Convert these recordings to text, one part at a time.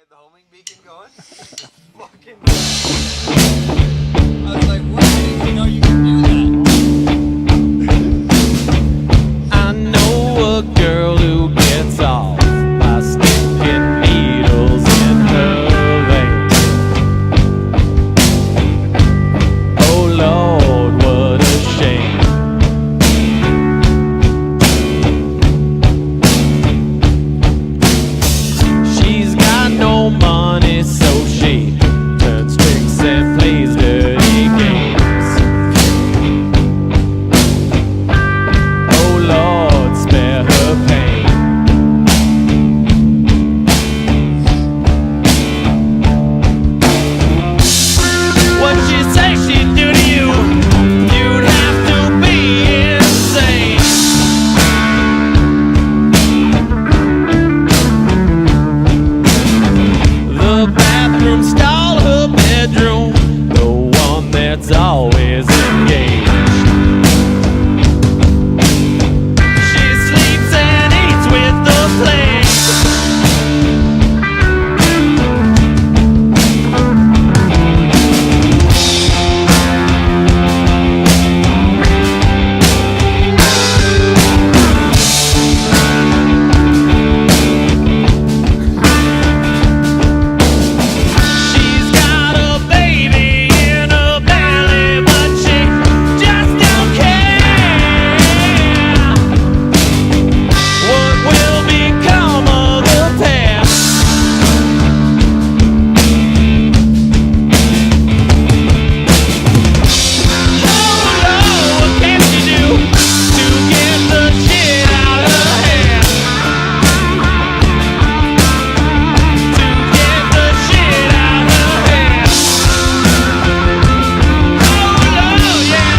had the homing beacon going. Fucking. I was like, what? I didn't even know you could do that. I know a girl who gets off by sticking needles in her veins. Oh Lord, what a shame. She's got no money, so she turns tricks and plays dirty games. Oh Lord, spare her pain. What she say she'd do to you, you'd have to be insane. The bathroom stall, her bedroom, the one that's always engaged. She sleeps and eats with the plague. She's got a baby in her belly, but she just don't care. What will become of the pair? Oh Lord, what can she do to get the shit out of her hair? To get the shit out of her hair. Oh Lord, yeah.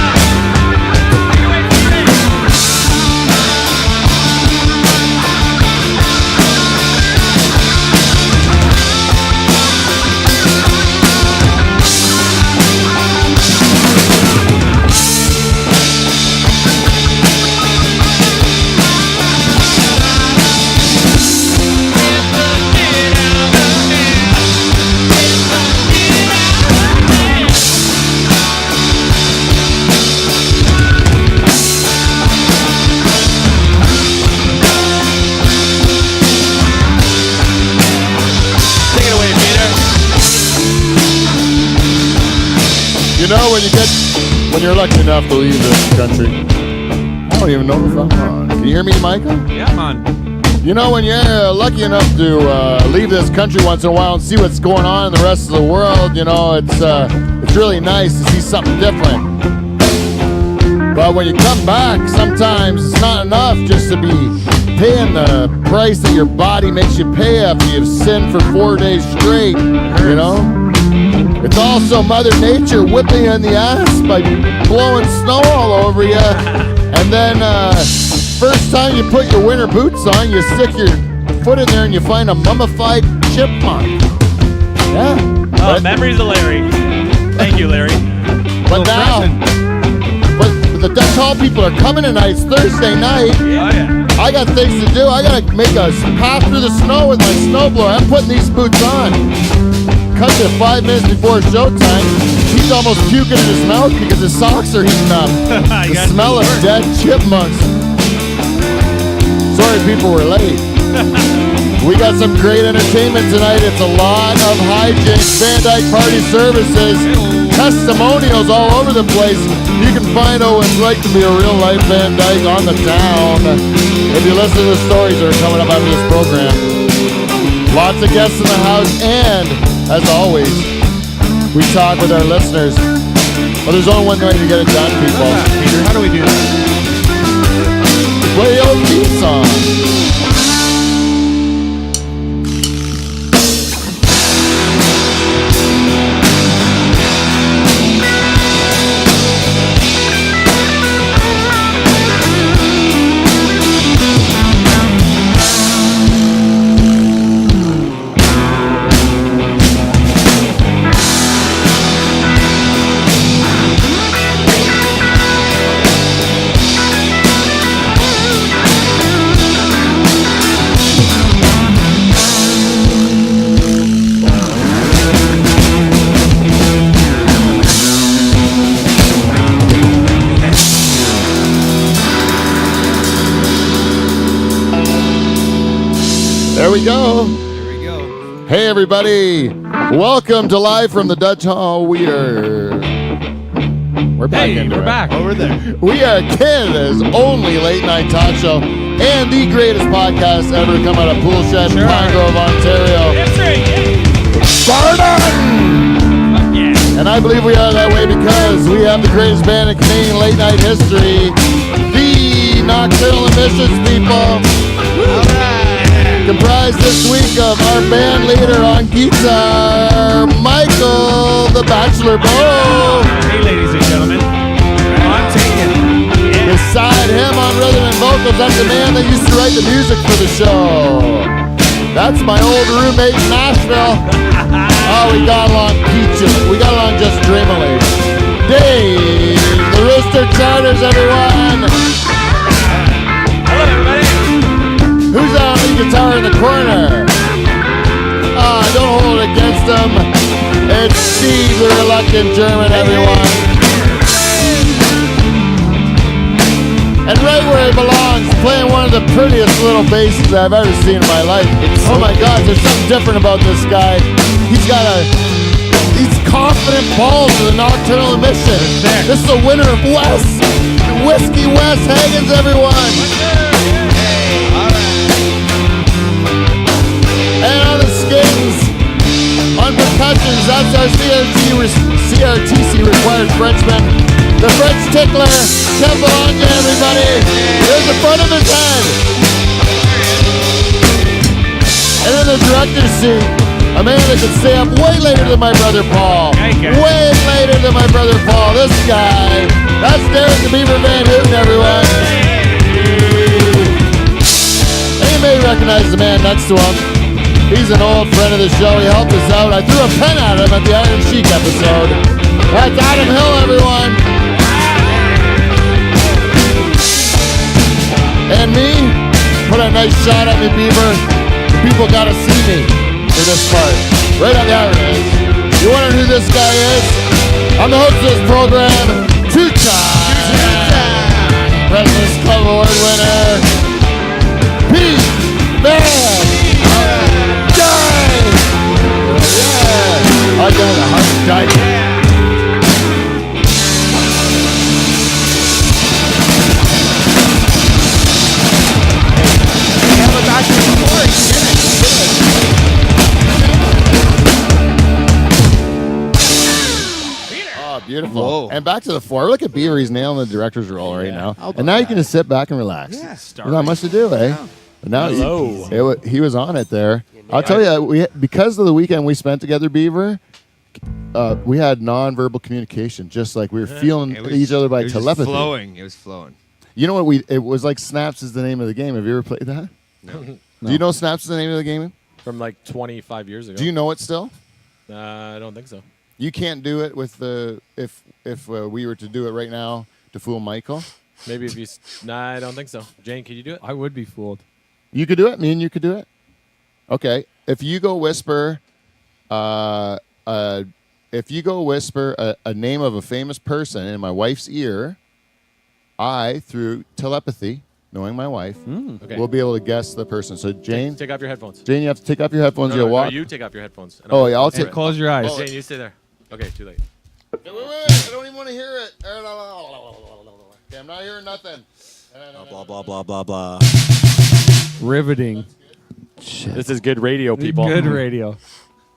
Take it away, Peter. You know, when you're lucky enough to leave this country, I don't even know if I'm on. Can you hear me, Michael? Yeah, I'm on. You know, when you're lucky enough to leave this country once in a while and see what's going on in the rest of the world, you know, it's really nice to see something different. But when you come back, sometimes it's not enough just to be paying the price that your body makes you pay after you've sinned for 4 days straight, you know? It's also Mother Nature whipping you in the ass by blowing snow all over you. And then first time you put your winter boots on, you stick your foot in there and you find a mummified chipmunk. Yeah. Oh, memories of Larry. Thank you, Larry. But now, but the Dutch Hall people are coming tonight. It's Thursday night. Oh, yeah. I got things to do. I got to make a path through the snow with my snowblower. I'm putting these boots on. Cut to 5 minutes before showtime. He's almost puking in his mouth because his socks are heating up. The smell of dead chipmunks. Sorry, people were late. We got some great entertainment tonight. It's a lot of hijinks, Van Dyke Party Services, testimonials all over the place. You can find out what it's like to be a real-life Van Dyke on the town if you listen to the stories that are coming up after this program. Lots of guests in the house, and as always, we talk with our listeners. Well, there's only one way to get it done, people. Peter, how do we do that? Play your theme song. we go. There we go. Hey, everybody. Welcome to Live from the Dutch Hall. We're back. Hey, we're back. Over there. We are Canada's only late-night talk show and the greatest podcast ever to come out of Poolshed, Pine Grove, Ontario. That's right. Spartan! Yeah. And I believe we are that way because we have the greatest band in Canadian late-night history, the Nocturnal Emissions people. All right. Comprised this week of our band leader on guitar, Michael, the Bachelor Bo. Hey, ladies and gentlemen. I'm taking. Yeah. Beside him on rhythm and vocals, that's the man that used to write the music for the show. That's my old roommate in Nashville. Oh, we got along peaches. We got along just dreamily. Dave, the Rooster Charters, everyone. Hello, everybody. Who's on the guitar in the corner? Don't hold it against him. It's Steve, the reluctant German, everyone. And right where he belongs, playing one of the prettiest little basses I've ever seen in my life. Oh my God, there's something different about this guy. He's confident balls of the Nocturnal Emission. This is the winner of Whiskey Wes Hagens, everyone. And on the skins, on percussions, that's our CRTC required Frenchman, the French tickler, Ken Bologna, everybody. There's the front of his head. And in the director's seat, a man that could stay up way later than my brother Paul. Way later than my brother Paul. This guy, that's Derek the Beaver Van Houten, everyone. And you may recognize the man next to him. He's an old friend of the show. He helped us out. I threw a pen at him at the Iron Sheik episode. That's Adam Hill, everyone. And me, put a nice shot at me, Beaver. The people gotta see me for this part. Right on the Iron. You wonder who this guy is? I'm the host of this program, two-time President's Club Award winner, Pete Van. I got a hard time. Oh, beautiful. Whoa. And back to the floor. Look at Beaver. He's nailing the director's role right now. And now you can just sit back and relax. Yeah, There's not much to do, eh? But now he was on it there. I'll tell you, because of the weekend we spent together, Beaver, we had non-verbal communication, just like we were feeling each other by telepathy. It was flowing. You know what? It was like Snaps is the name of the game. Have you ever played that? No. Do you know Snaps is the name of the game? From like 25 years ago. Do you know it still? I don't think so. You can't do it with the if we were to do it right now to fool Michael. Maybe if you. Nah, I don't think so. Jane, can you do it? I would be fooled. You could do it. Me and you could do it. Okay. If you go whisper, a name of a famous person in my wife's ear, I, through telepathy, knowing my wife, Okay. will be able to guess the person. So Jane, Take off your headphones. Jane, you have to take off your headphones. No, You'll no, walk. you take off your headphones. And Oh, yeah, I'll take take. Close your eyes. Jane, you stay there. Okay, too late. Wait, I don't even want to hear it. Okay, I'm not hearing nothing. Blah, blah, blah, blah, blah. Riveting. This is good radio, people. Good radio.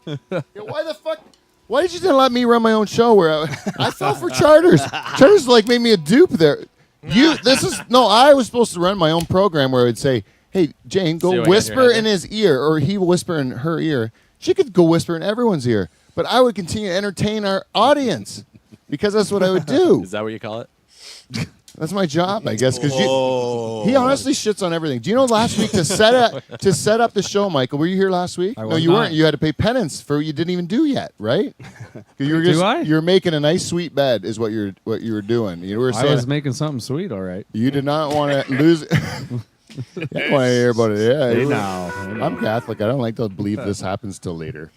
Yeah, why the fuck? Why did you not let me run my own show? Where I fell for Charters. Charters like made me a dupe there. I was supposed to run my own program where I would say, "Hey, Jane, go whisper in his ear," or he will whisper in her ear. She could go whisper in everyone's ear, but I would continue to entertain our audience because that's what I would do. Is that what you call it? That's my job, I guess. Because he honestly shits on everything. Do you know last week to set up the show, Michael? Were you here last week? No, you weren't. You had to pay penance for what you didn't even do yet, right? You were making a nice sweet bed, is what you were doing. You were saying I was making something sweet, all right. you did not want to lose. You don't want to hear about it. Yeah, Hey, now. I'm Catholic. I don't like to believe this happens till later.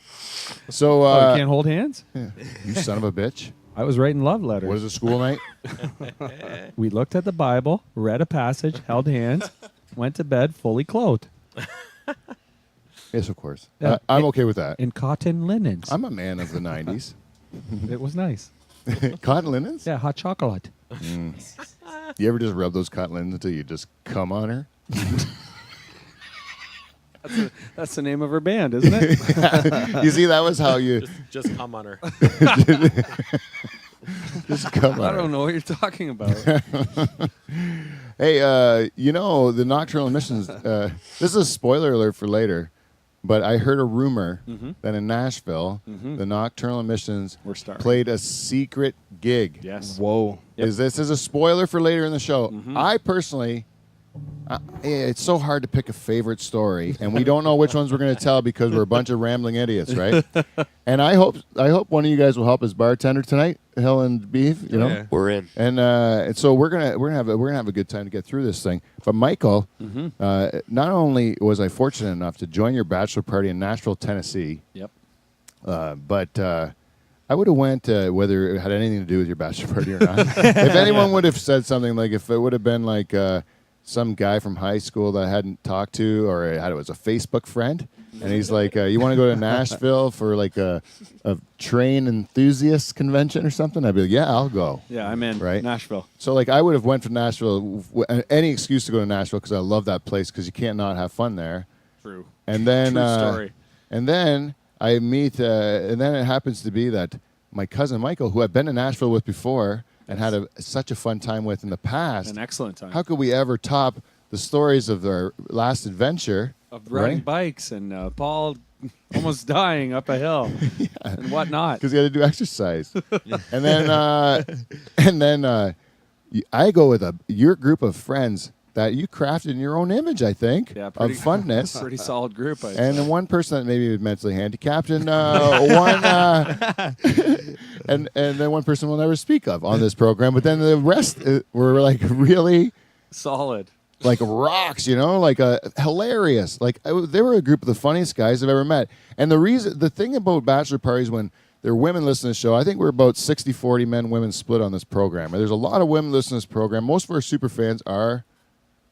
So You can't hold hands? you son of a bitch. I was writing love letters. What is a school night? We looked at the Bible, read a passage, held hands, went to bed fully clothed. Yes, of course. Yeah. I'm okay with that. In cotton linens. I'm a man of the 90s. It was nice. Cotton linens? Yeah, hot chocolate. You ever just rub those cotton linens until you just come on her? That's the name of her band, isn't it? You see, that was how you Just come on her. just come on I her. don't know what you're talking about. Hey, the nocturnal emissions, this is a spoiler alert for later, but I heard a rumor that in Nashville, the nocturnal emissions We're starting. played a secret gig. Yes. Whoa. Is this is a spoiler for later in the show? I personally, it's so hard to pick a favorite story, and we don't know which ones we're going to tell because we're a bunch of rambling idiots, right? And I hope one of you guys will help as bartender tonight, Hill and Beef. You know, Yeah. We're in. and so we're gonna have a good time to get through this thing. But Michael, not only was I fortunate enough to join your bachelor party in Nashville, Tennessee, Yep. but I would have went whether it had anything to do with your bachelor party or not. If anyone would have said something like, if it would have been like some guy from high school that I hadn't talked to, or it was a Facebook friend, and he's like, you want to go to Nashville for like a train enthusiast convention or something? I'd be like, yeah, I'll go. Yeah, I'm in. Right. Nashville. So like I would have went to Nashville, any excuse to go to Nashville because I love that place because you can't not have fun there. True. And then True story. And then I meet, and then it happens to be that my cousin Michael, who I've been to Nashville with before and had such a fun time with in the past. An excellent time. How could we ever top the stories of our last adventure? Of riding right? bikes and Paul almost dying up a hill and whatnot. Because you had to do exercise. And then I go with your group of friends that you crafted in your own image, I think, Yeah, of pretty- funness. Pretty solid group. I'd And say. then one person that maybe was mentally handicapped, and one, and then one person we'll never speak of on this program. But then the rest were like really solid. like rocks, like hilarious. Like they were a group of the funniest guys I've ever met. And the thing about bachelor parties when there are women listening to the show, I think we're about 60-40 men, women split on this program. And there's a lot of women listening to this program. Most of our super fans are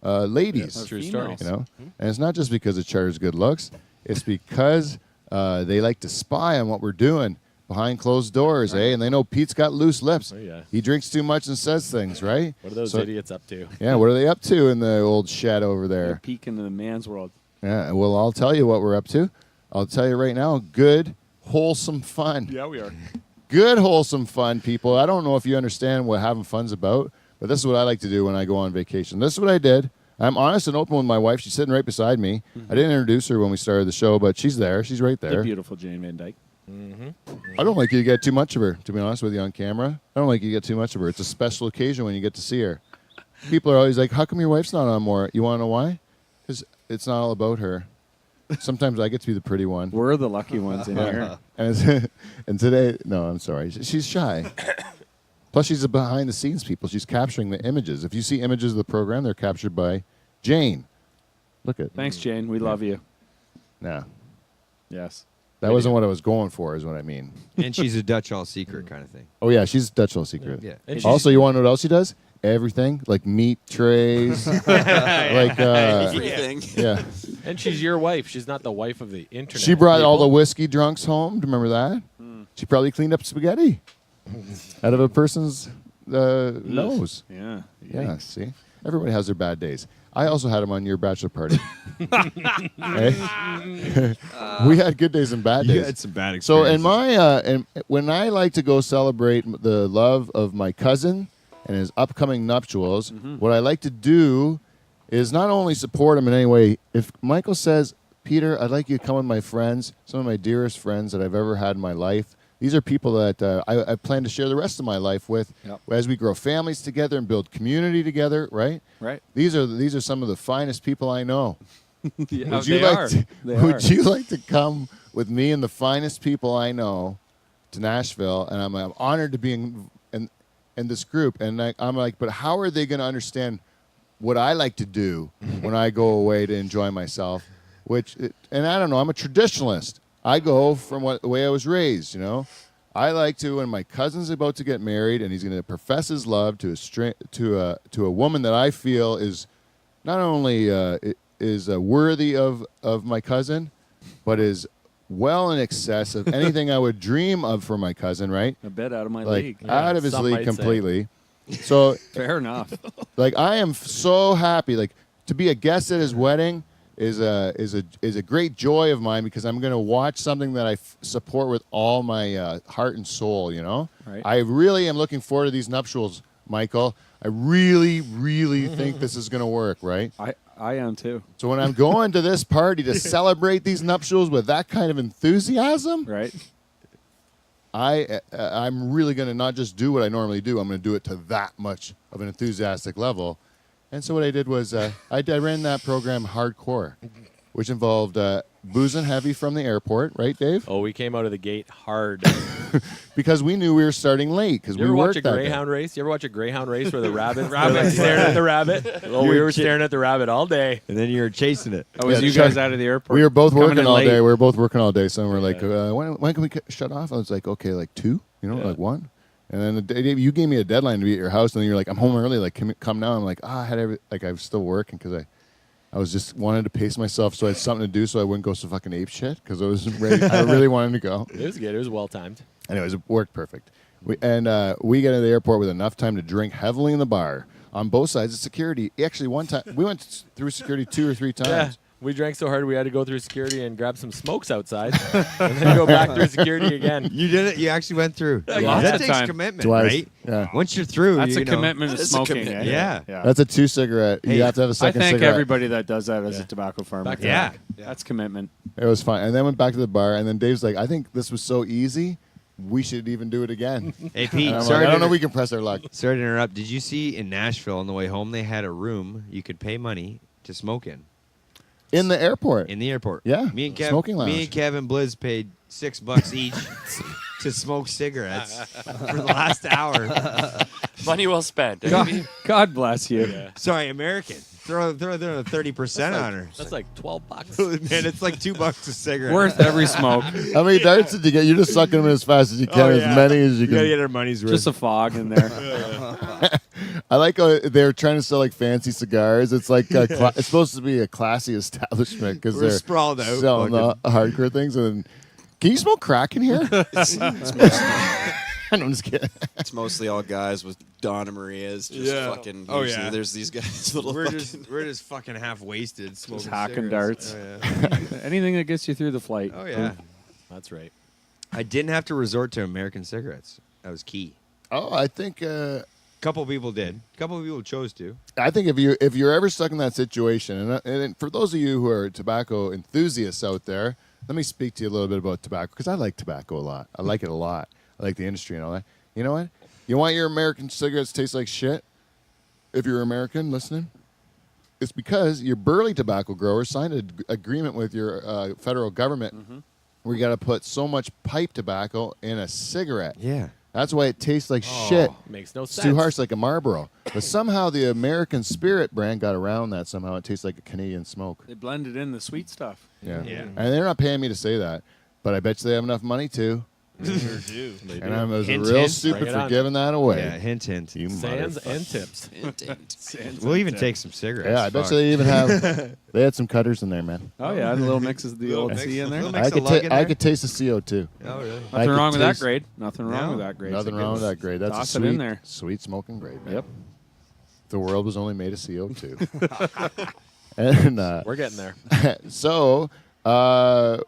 ladies. Yes, True females. story. And it's not just because of Charter's good looks. It's because they like to spy on what we're doing behind closed doors, eh? And they know Pete's got loose lips. Oh, yeah. He drinks too much and says things, right? What are those So- idiots up to? Yeah, what are they up to in the old shed over They're there? peeking into the man's world. Yeah, well, I'll tell you what we're up to. I'll tell you right now, good, wholesome fun. Yeah, we are. Good, wholesome fun, people. I don't know if you understand what having fun's about, but this is what I like to do when I go on vacation. This is what I did. I'm honest and open with my wife. She's sitting right beside me. I didn't introduce her when we started the show, but she's there. She's right The there. beautiful Jane Van Dyke. I don't like you to get too much of her, to be honest with you, on camera. I don't like you to get too much of her. It's a special occasion when you get to see her. People are always like, how come your wife's not on more? You want to know why? Because it's not all about her. Sometimes I get to be the pretty one. We're the lucky ones in here. And today, no, I'm sorry. She's shy. Plus, she's a behind-the-scenes people. She's capturing the images. If you see images of the program, they're captured by Jane. Look at. Thanks, Jane. We love you. Nah, Yes. that wasn't what I was going for, is what I mean. And she's a Dutch all secret kind of thing. Oh, yeah, she's Dutch Little Secret. Yeah. And Also, you want to know what else she does? Everything. Like meat trays. like, Everything. yeah. And she's your wife. She's not the wife of the internet. She brought all the people. whiskey drunks home. Do you remember that? She probably cleaned up spaghetti out of a person's nose. Yeah. Yeah, see? Everybody has their bad days. I also had them on your bachelor party. Eh? We had good days and bad You days. had some bad So experiences. in my and when I like to go celebrate the love of my cousin and his upcoming nuptials, what I like to do is not only support him in any way. If Michael says, "Peter, I'd like you to come with my friends, some of my dearest friends that I've ever had in my life." These are people that I plan to share the rest of my life with Yep. as we grow families together and build community together. Right? Right. These are some of the finest people I know. Yeah, Would you they like are. to, They would are. you like to come with me and the finest people I know to Nashville? And I'm honored to be in this group. And I'm like, but how are they going to understand what I like to do when I go away to enjoy myself? And I don't know. I'm a traditionalist. I go from the way I was raised. I like to, when my cousin's about to get married and he's going to profess his love to a woman that I feel is not only is worthy of my cousin, but is well in excess of anything I would dream of for my cousin, right? A bit out of my Like league. out of his some league might say. completely. So Fair enough. like I am so happy. Like to be a guest at his wedding is a great joy of mine because I'm going to watch something that I support with all my heart and soul. You know, Right. I really am looking forward to these nuptials, Michael. I really, really think this is going to work. Right. I am too. So when I'm going to this party to celebrate these nuptials with that kind of enthusiasm, Right. I'm really going to not just do what I normally do. I'm going to do it to that much of an enthusiastic level. And so what I did was I ran that program hardcore, which involved boozing heavy from the airport, right, Dave? Oh, we came out of the gate hard. Because we knew we were starting late because You we ever watch worked a that day. greyhound race? You ever watch a greyhound race where the rabbit staring at the rabbit? Well, we were staring at the rabbit all day. And then you were chasing it. Oh, was Yeah, you Chuck, guys out of the airport? We were both Coming working in all late. day. We were both working all day. So we're like, when can we shut off? I was like, okay, like 2, like 1. And then the day, you gave me a deadline to be at your house, and then you're like, I'm home early. Like, come now. I'm like, I was still working because I was just wanted to pace myself so I had something to do so I wouldn't go so fucking ape shit because I was ready. I really wanted to go. It was good. It was well timed. Anyways, it worked perfect. We get to the airport with enough time to drink heavily in the bar on both sides of security. Actually, one time we went through security 2 or 3 times. Yeah. We drank so hard we had to go through security and grab some smokes outside and then go back through security again. You did it. You actually went through. Lots That of takes time. commitment, Twice. right? Yeah. Once you're through, That's you a know. commitment of That is a smoking. commitment. Yeah. That's a 2 cigarette. Hey, you have to have a I second thank cigarette. everybody that does that as a tobacco farmer. Yeah. That's commitment. It was fun. And then went back to the bar, and then Dave's like, I think this was so easy, we should even do it again. Hey, Pete, And I'm sorry, like, I don't to know if we can press our luck. sorry to interrupt. Did you see in Nashville on the way home, they had a room you could pay money to smoke in In the airport. the airport? Yeah, Me and Kev, smoking lounge. Me and Kevin Blizz paid $6 each to smoke cigarettes for the last hour. Money well spent. God bless you. Yeah. Sorry, American. Throw the 30% on her. That's like $12. Man, it's like $2 a cigarette. Worth every smoke. How many darts did you get? You're just sucking them in as fast as you can, Oh, as yeah. many as you You gotta can. get our money's worth. Just a fog in there. I like how they're trying to sell like fancy cigars. It's like it's supposed to be a classy establishment because We're they're sprawled out, selling the hardcore things. And then, can you smoke crack in here? I'm just kidding. It's mostly all guys with Donna Marias. Just Yeah. fucking. Oh, usually yeah. There's these guys little. we're fucking, just fucking half wasted smoking hacking cigarettes. darts. Anything that gets you through the flight. Oh yeah. That's right. I didn't have to resort to American cigarettes. That was key. Oh, I think Couple people did. Couple people chose to. if you're ever stuck in that situation, and for those of you who are tobacco enthusiasts out there, let me speak to you a little bit about tobacco because I like tobacco a lot. I like it a lot. I like the industry and all that. You know what? You want your American cigarettes to taste like shit? If you're American listening, it's because your burley tobacco growers signed an agreement with your federal government where you got to put so much pipe tobacco in a cigarette. Yeah. That's why it tastes like shit. Makes no It's sense. too harsh like a Marlboro. But somehow the American Spirit brand got around that somehow. It tastes like a Canadian smoke. They blended in the sweet stuff. Yeah. Yeah. And they're not paying me to say that. But I bet you they have enough money to. They do. And I was Hint, real hint. stupid Bring it for on. giving that away. Yeah. Hint, hint. You Sands motherfucker. and tips. We'll even take some cigarettes. Yeah, I bet Fuck. you they even have. They had some cutters in there, man. Oh yeah, and a little mix of the Little old mix- C in there. little Nothing mix of lug in I there? could taste the CO2. Oh really? I could wrong with that taste- grade. Nothing wrong No. with that grade. Nothing wrong with that grade. That's Toss a it sweet, in there. sweet smoking grade, man. Yep. The world was only made of CO2. And We're getting there. so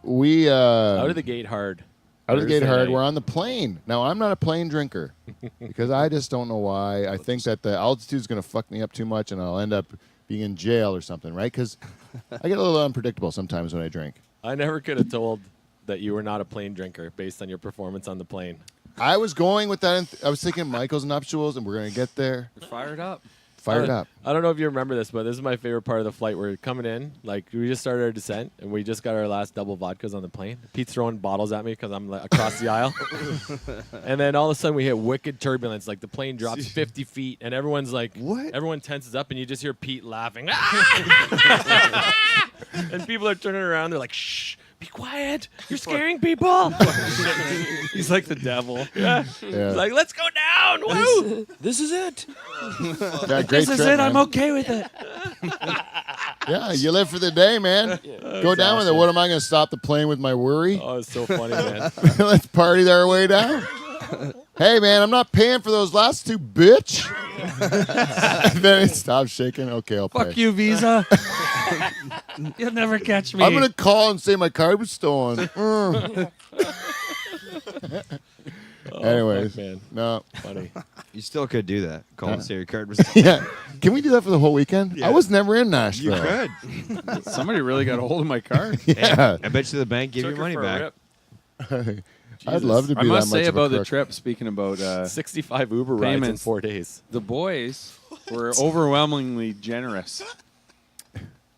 we Out of the gate hard. out of the gate Thursday hard. night. We're on the plane now. I'm not a plane drinker because I just don't know why. I think that the altitude is going to fuck me up too much, and I'll end up being in jail or something, right? Because I get a little unpredictable sometimes when I drink. I never could have told that you were not a plane drinker based on your performance on the plane. I was going with that. I was thinking Michael's nuptials, and we're going to get there. Fired up. Fired up. I don't know if you remember this, but this is my favorite part of the flight. We're coming in, like we just started our descent, and we just got our last double vodkas on the plane. Pete's throwing bottles at me because I'm like, across the aisle, and then all of a sudden we hit wicked turbulence. Like the plane drops 50 feet, and everyone's like, What? Everyone tenses up, and you just hear Pete laughing, and people are turning around. They're like, "Shh, be quiet! You're scaring people." He's like the devil. Yeah. Yeah. He's like, "Let's go down!" Woo! This is it. Yeah, great trip, man. okay with it. Yeah, you live for the day, man. Go down with it. What am I going to stop the plane with my worry? Oh, it's so funny, man. Let's party our way down. Hey, man, I'm not paying for those last two, bitch. And then it stops shaking. Okay, I'll pay. Fuck you, Visa. You'll never catch me. I'm going to call and say my card was stolen. Anyways, man. no. Funny. You still could do that. Call and say your card was. Yeah. Can we do that for the whole weekend? Yeah. I was never in You Nashville. could. Somebody really got a hold of my car. Yeah. I bet you the bank give Took your her money for a back. rip. I'd love to be I must that much say of a about the crook. trip, speaking about 65 Uber rides in Payments. 4 days. the boys were overwhelmingly generous.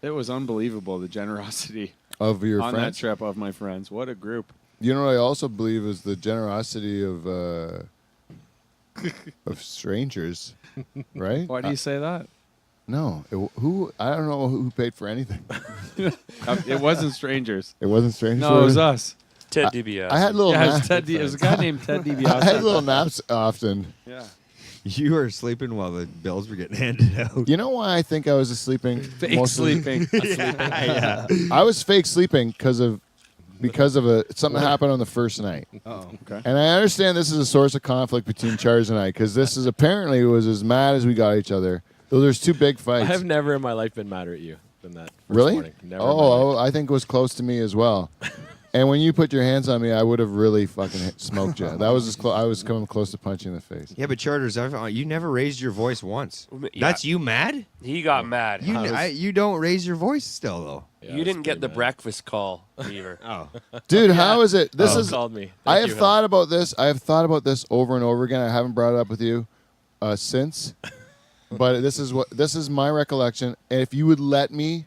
It was unbelievable, the generosity Of your on that friends. trip of my friends. What a group. You know what I also believe is the generosity of strangers, right? Why do you say that? No, who? I don't know who paid for anything. It wasn't strangers. It wasn't strangers. No, it was us. Ted DiBiase. I had little. Yeah, it was, naps. it was a guy named Ted DiBiase. I had little naps often. Yeah. You were sleeping while the bills were getting handed out. You know why I think I was sleeping? Fake mostly? sleeping. Yeah. I was fake sleeping because of something that happened on the first night. Oh, okay. And I understand this is a source of conflict between Charles and I because this is apparently was as mad as we got each other. Though there's two big I fights. have never in my life been madder at you than that. First Really? Morning. Never in my life. Oh, I think it was close to me as well. And when you put your hands on me, I would have really fucking smoked you. That was I was coming close to punching in the face. Yeah, but Charters, you never raised your voice once. Yeah. That's you mad? He got mad. You don't raise your voice still though. Yeah, You that's didn't get pretty the bad. breakfast call either. Oh. Dude, how is it? This is called me. I Thank have you, thought about this. I have thought about this over and over again. I haven't brought it up with you since. But this is my recollection. And if you would let me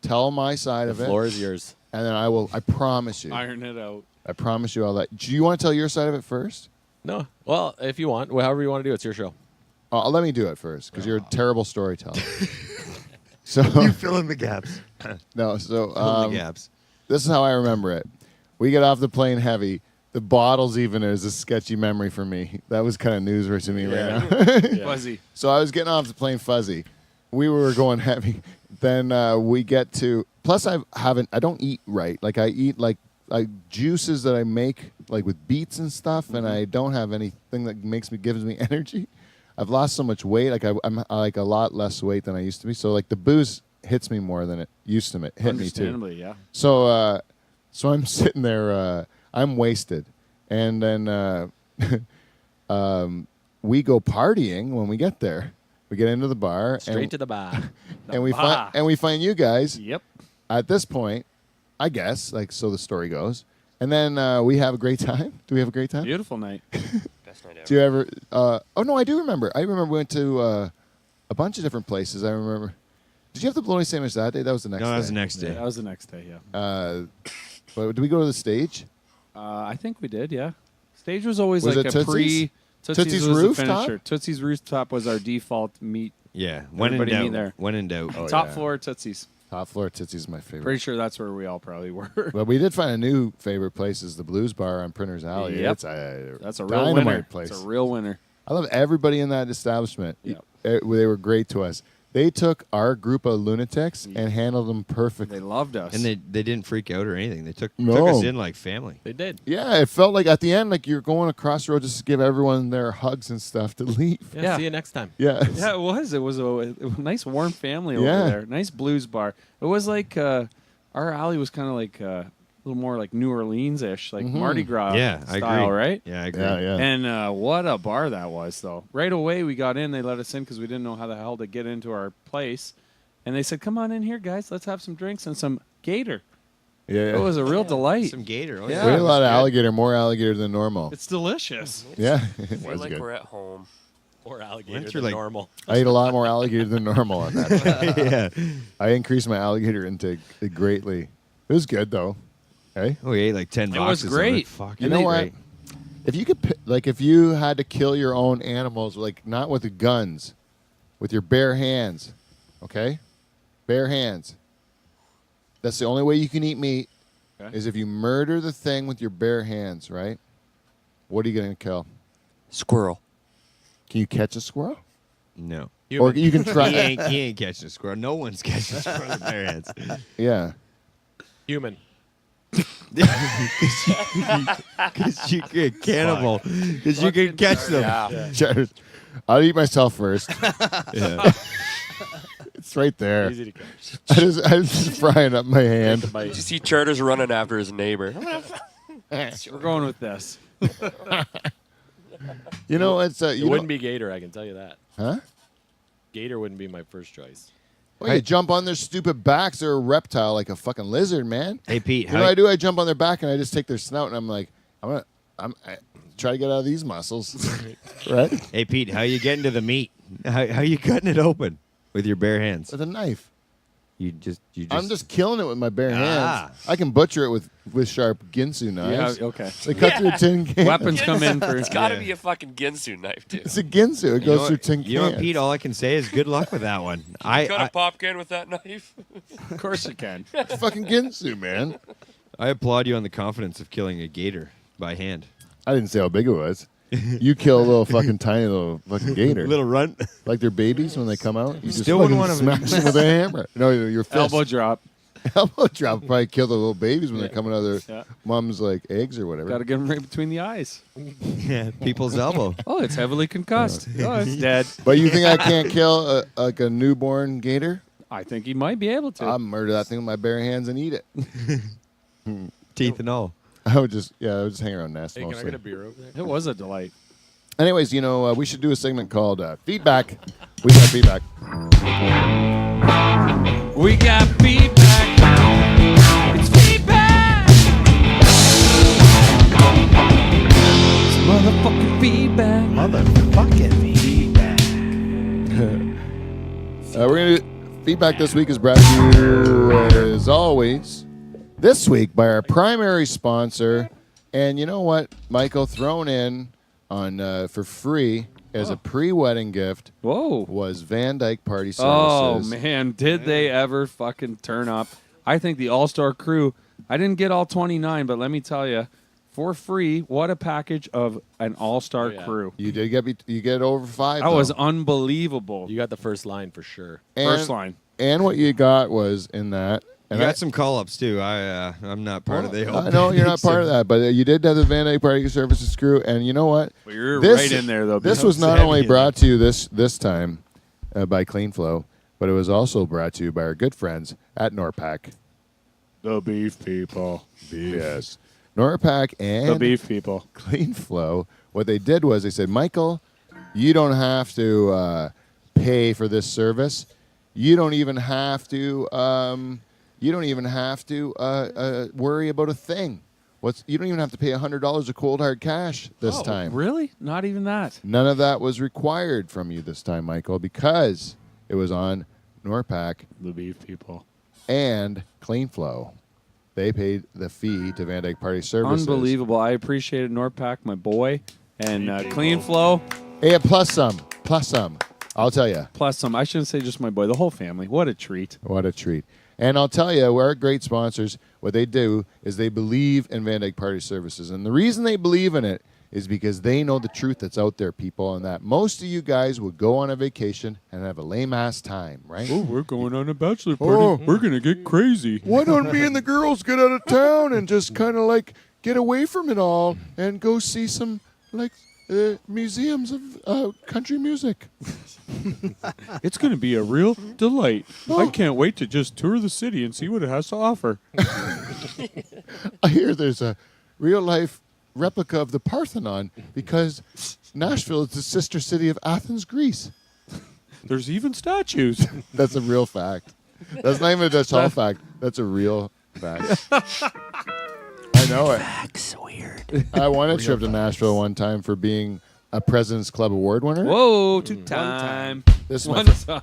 tell my side The of it, floor is yours. and then I promise you. Iron it out. I promise you I'll let. Do you want to tell your side of it first? No. Well, if you want, however you want to do it, it's your show. Let me do it first because you're a terrible storyteller. So Fill in the gaps. no, so Fill in the gaps. this is how I remember it. We get off the plane heavy. The bottles even is a sketchy memory for me. That was kind of newsworthy to me right now. Yeah. Fuzzy. So I was getting off the plane fuzzy. We were going heavy. Then we get to. Plus, I don't eat right. Like I eat like juices that I make like with beets and stuff, and I don't have anything that gives me energy. I've lost so much weight. Like I'm like a lot less weight than I used to be. So like the booze hits me more than it used to hit me too. Understandably, yeah. So so I'm sitting there. I'm wasted, and then we go partying when we get there. We get into the bar Straight to the bar. and we bar. find you guys Yep. at this point. I guess like so the story goes, and then we have a great time. Do we have a great time? Beautiful night. Best night ever. Do you ever? Oh no, I do remember. I remember we went to a bunch of different places. I remember. Did you have the bologna sandwich that day? That was the next. No, that was day. the next day. That was the next day, yeah. But did we go to the stage? I think we did, yeah. Stage was always Was like it a Tootsie's? Tootsie's Tootsie's was the Rooftop? finisher. Tootsie's Rooftop was our default meet. Yeah. When in Everybody meet doubt. there. When in doubt. Oh, Top yeah. floor Tootsie's. Top floor Tootsie's is my favorite. Pretty sure that's where we all probably were. But we did find a new favorite place is the Blues Bar on Printers Alley. Yep. It's a That's a real dynamite winner. place. It's a real winner. I love everybody in that establishment. Yep. They were great to us. They took our group of lunatics and handled them perfectly. They loved us. And they didn't freak out or anything. They took No. us in like family. They did. Yeah, it felt like at the end, like you're going across the road just to give everyone their hugs and stuff to leave. Yeah, Yeah. See you next time. Yeah. Yeah, it was. It was a nice, warm family over Yeah. there. Nice blues bar. It was like our alley was kind of like a little more like New Orleans-ish, like Mardi Gras Yeah, I style, agree. right? Yeah, I agree. Yeah, yeah. And what a bar that was, though. Right away, we got in. They let us in because we didn't know how the hell to get into our place. And they said, come on in here, guys. Let's have some drinks and some gator. yeah. It was a real delight. Some gator. Oh, Yeah. We had a lot of That's good. alligator, more alligator than normal. It's delicious. Yeah, it Feel was like good. we're at home. Or alligator Went through, than like- normal. I ate a lot more alligator than normal on that. Yeah. I increased my alligator intake greatly. It was good though. Hey, Oh, we ate like 10 It was boxes. great. Fuck, you it know was what? great. If you could, like, if you had to kill your own animals, like not with the guns, with your bare hands, okay, bare hands. That's the only way you can eat meat. Okay. Is if you murder the thing with your bare hands, right? What are you gonna kill? Squirrel. Can you catch a squirrel? No. Or you can try. He ain't catching a squirrel. No one's catching a squirrel with bare hands. Yeah. Human. Because you're a cannibal. Because you can catch them. Cheddar. I'll eat myself first. Yeah. It's right there. Easy to catch. I'm just frying up my hand. Did you see Charters running after his neighbor? We're going with this. You know, it's It you wouldn't know, be gator, I can tell you that. huh? Gator wouldn't be my first choice. Well, you jump on their stupid backs. They're a reptile like a fucking lizard, man. Hey, Pete. You know what I do? I jump on their back and I just take their snout and I'm like, I try to get out of these muscles, right? Hey, Pete, how you getting to the meat? How you cutting it open with your bare hands? With a knife. You just. I'm just killing it with my bare Ah. hands. I can butcher it with sharp Ginsu knives. Yeah, okay. They cut through tin cans. Weapons come in for. It's got to be a fucking Ginsu knife, too. It's a Ginsu. It goes through tin cans. You know what, Pete? All I can say is good luck with that one. Cut a pop can with that knife. Of course you can. It's fucking Ginsu, man. I applaud you on the confidence of killing a gator by hand. I didn't say how big it was. You kill a little fucking tiny little fucking gator. Little runt. Like they're babies when they come out. You just Still fucking wouldn't wanna- smash them with a hammer. No, your fist. Elbow drop. Elbow drop probably kill the little babies when they're coming out of their Yeah. mom's like eggs or whatever. Got to get him right between the eyes. Yeah, people's elbow. Oh, it's heavily concussed. Oh, it's dead. But you think I can't kill like a newborn gator? I think he might be able to. I'll murder that thing with my bare hands and eat it. Teeth and all. I would just hang around nests Hey, can I mostly. get a beer over there? It was a delight. Anyways, we should do a segment called Feedback. We got feedback. We got feedback. It's feedback. It's motherfucking feedback. Motherfucking feedback. We're going to do feedback this week is brought to you, as always, this week by our primary sponsor. And you know what, Michael, thrown in on for free as a pre-wedding gift Whoa. was Van Dyke Party Oh, Services. man. Did they ever fucking turn up? I think the All-Star crew, I didn't get all 29, but let me tell you, for free, what a package of an All-Star Oh, yeah. crew. You did get over 5. That though. was unbelievable. You got the first line for sure. First line. And what you got was in that. You And got some call-ups, too. I'm not part of the whole I know you're not part of that, but you did have the Van Dyke Party Services crew, and you know what? Well, you're This- right in there, though. This was not only brought to you this time by Clean Flow, but it was also brought to you by our good friends at Norpac. the beef people. Yes, Norpac and The beef people. Clean Flow. What they did was they said, Michael, you don't have to pay for this service. You don't even have to. Worry about a thing. You don't even have to pay $100 of cold hard cash this Oh, time. Really? Not even that. None of that was required from you this time, Michael, because it was on Norpac The beef people. and Clean Flow. They paid the fee to Van Dyke Party Services. Unbelievable. I appreciated Norpac, my boy, and Clean Flow, Hey, plus some. I'll tell you. plus some. I shouldn't say just my boy, the whole family. What a treat. What a treat. And I'll tell you, our great sponsors, what they do is they believe in Van Dyke Party Services. And the reason they believe in it is because they know the truth that's out there, people, and that most of you guys would go on a vacation and have a lame-ass time, right? Oh, we're going on a bachelor party. Oh. We're going to get crazy. Why don't me and the girls get out of town and just kind of like get away from it all and go see some like museums of country music? It's going to be a real delight. I can't wait to just tour the city and see what it has to offer. I hear there's a real-life replica of the Parthenon because Nashville is the sister city of Athens, Greece. There's even statues. That's a real fact. That's not even a Dutch Hall fact. That's a real fact. I know it. That's weird. I won a trip to Nashville one time for being a President's Club Award winner. Whoa, two-time. This is One my time.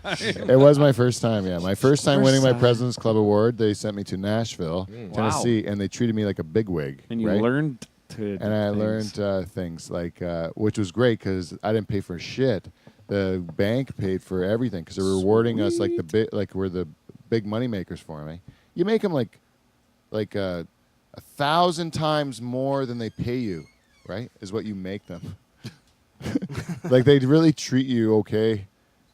It was my first time, yeah. My first time First winning my time. President's Club Award. They sent me to Nashville, Tennessee, and they treated me like a bigwig. And you right? learned to And I things. learned things like, which was great because I didn't pay for shit. The bank paid for everything because they're rewarding us like we're the big money makers for me. You make them like 1,000 times more than they pay you, right? Is what you make them. Like they really treat you okay.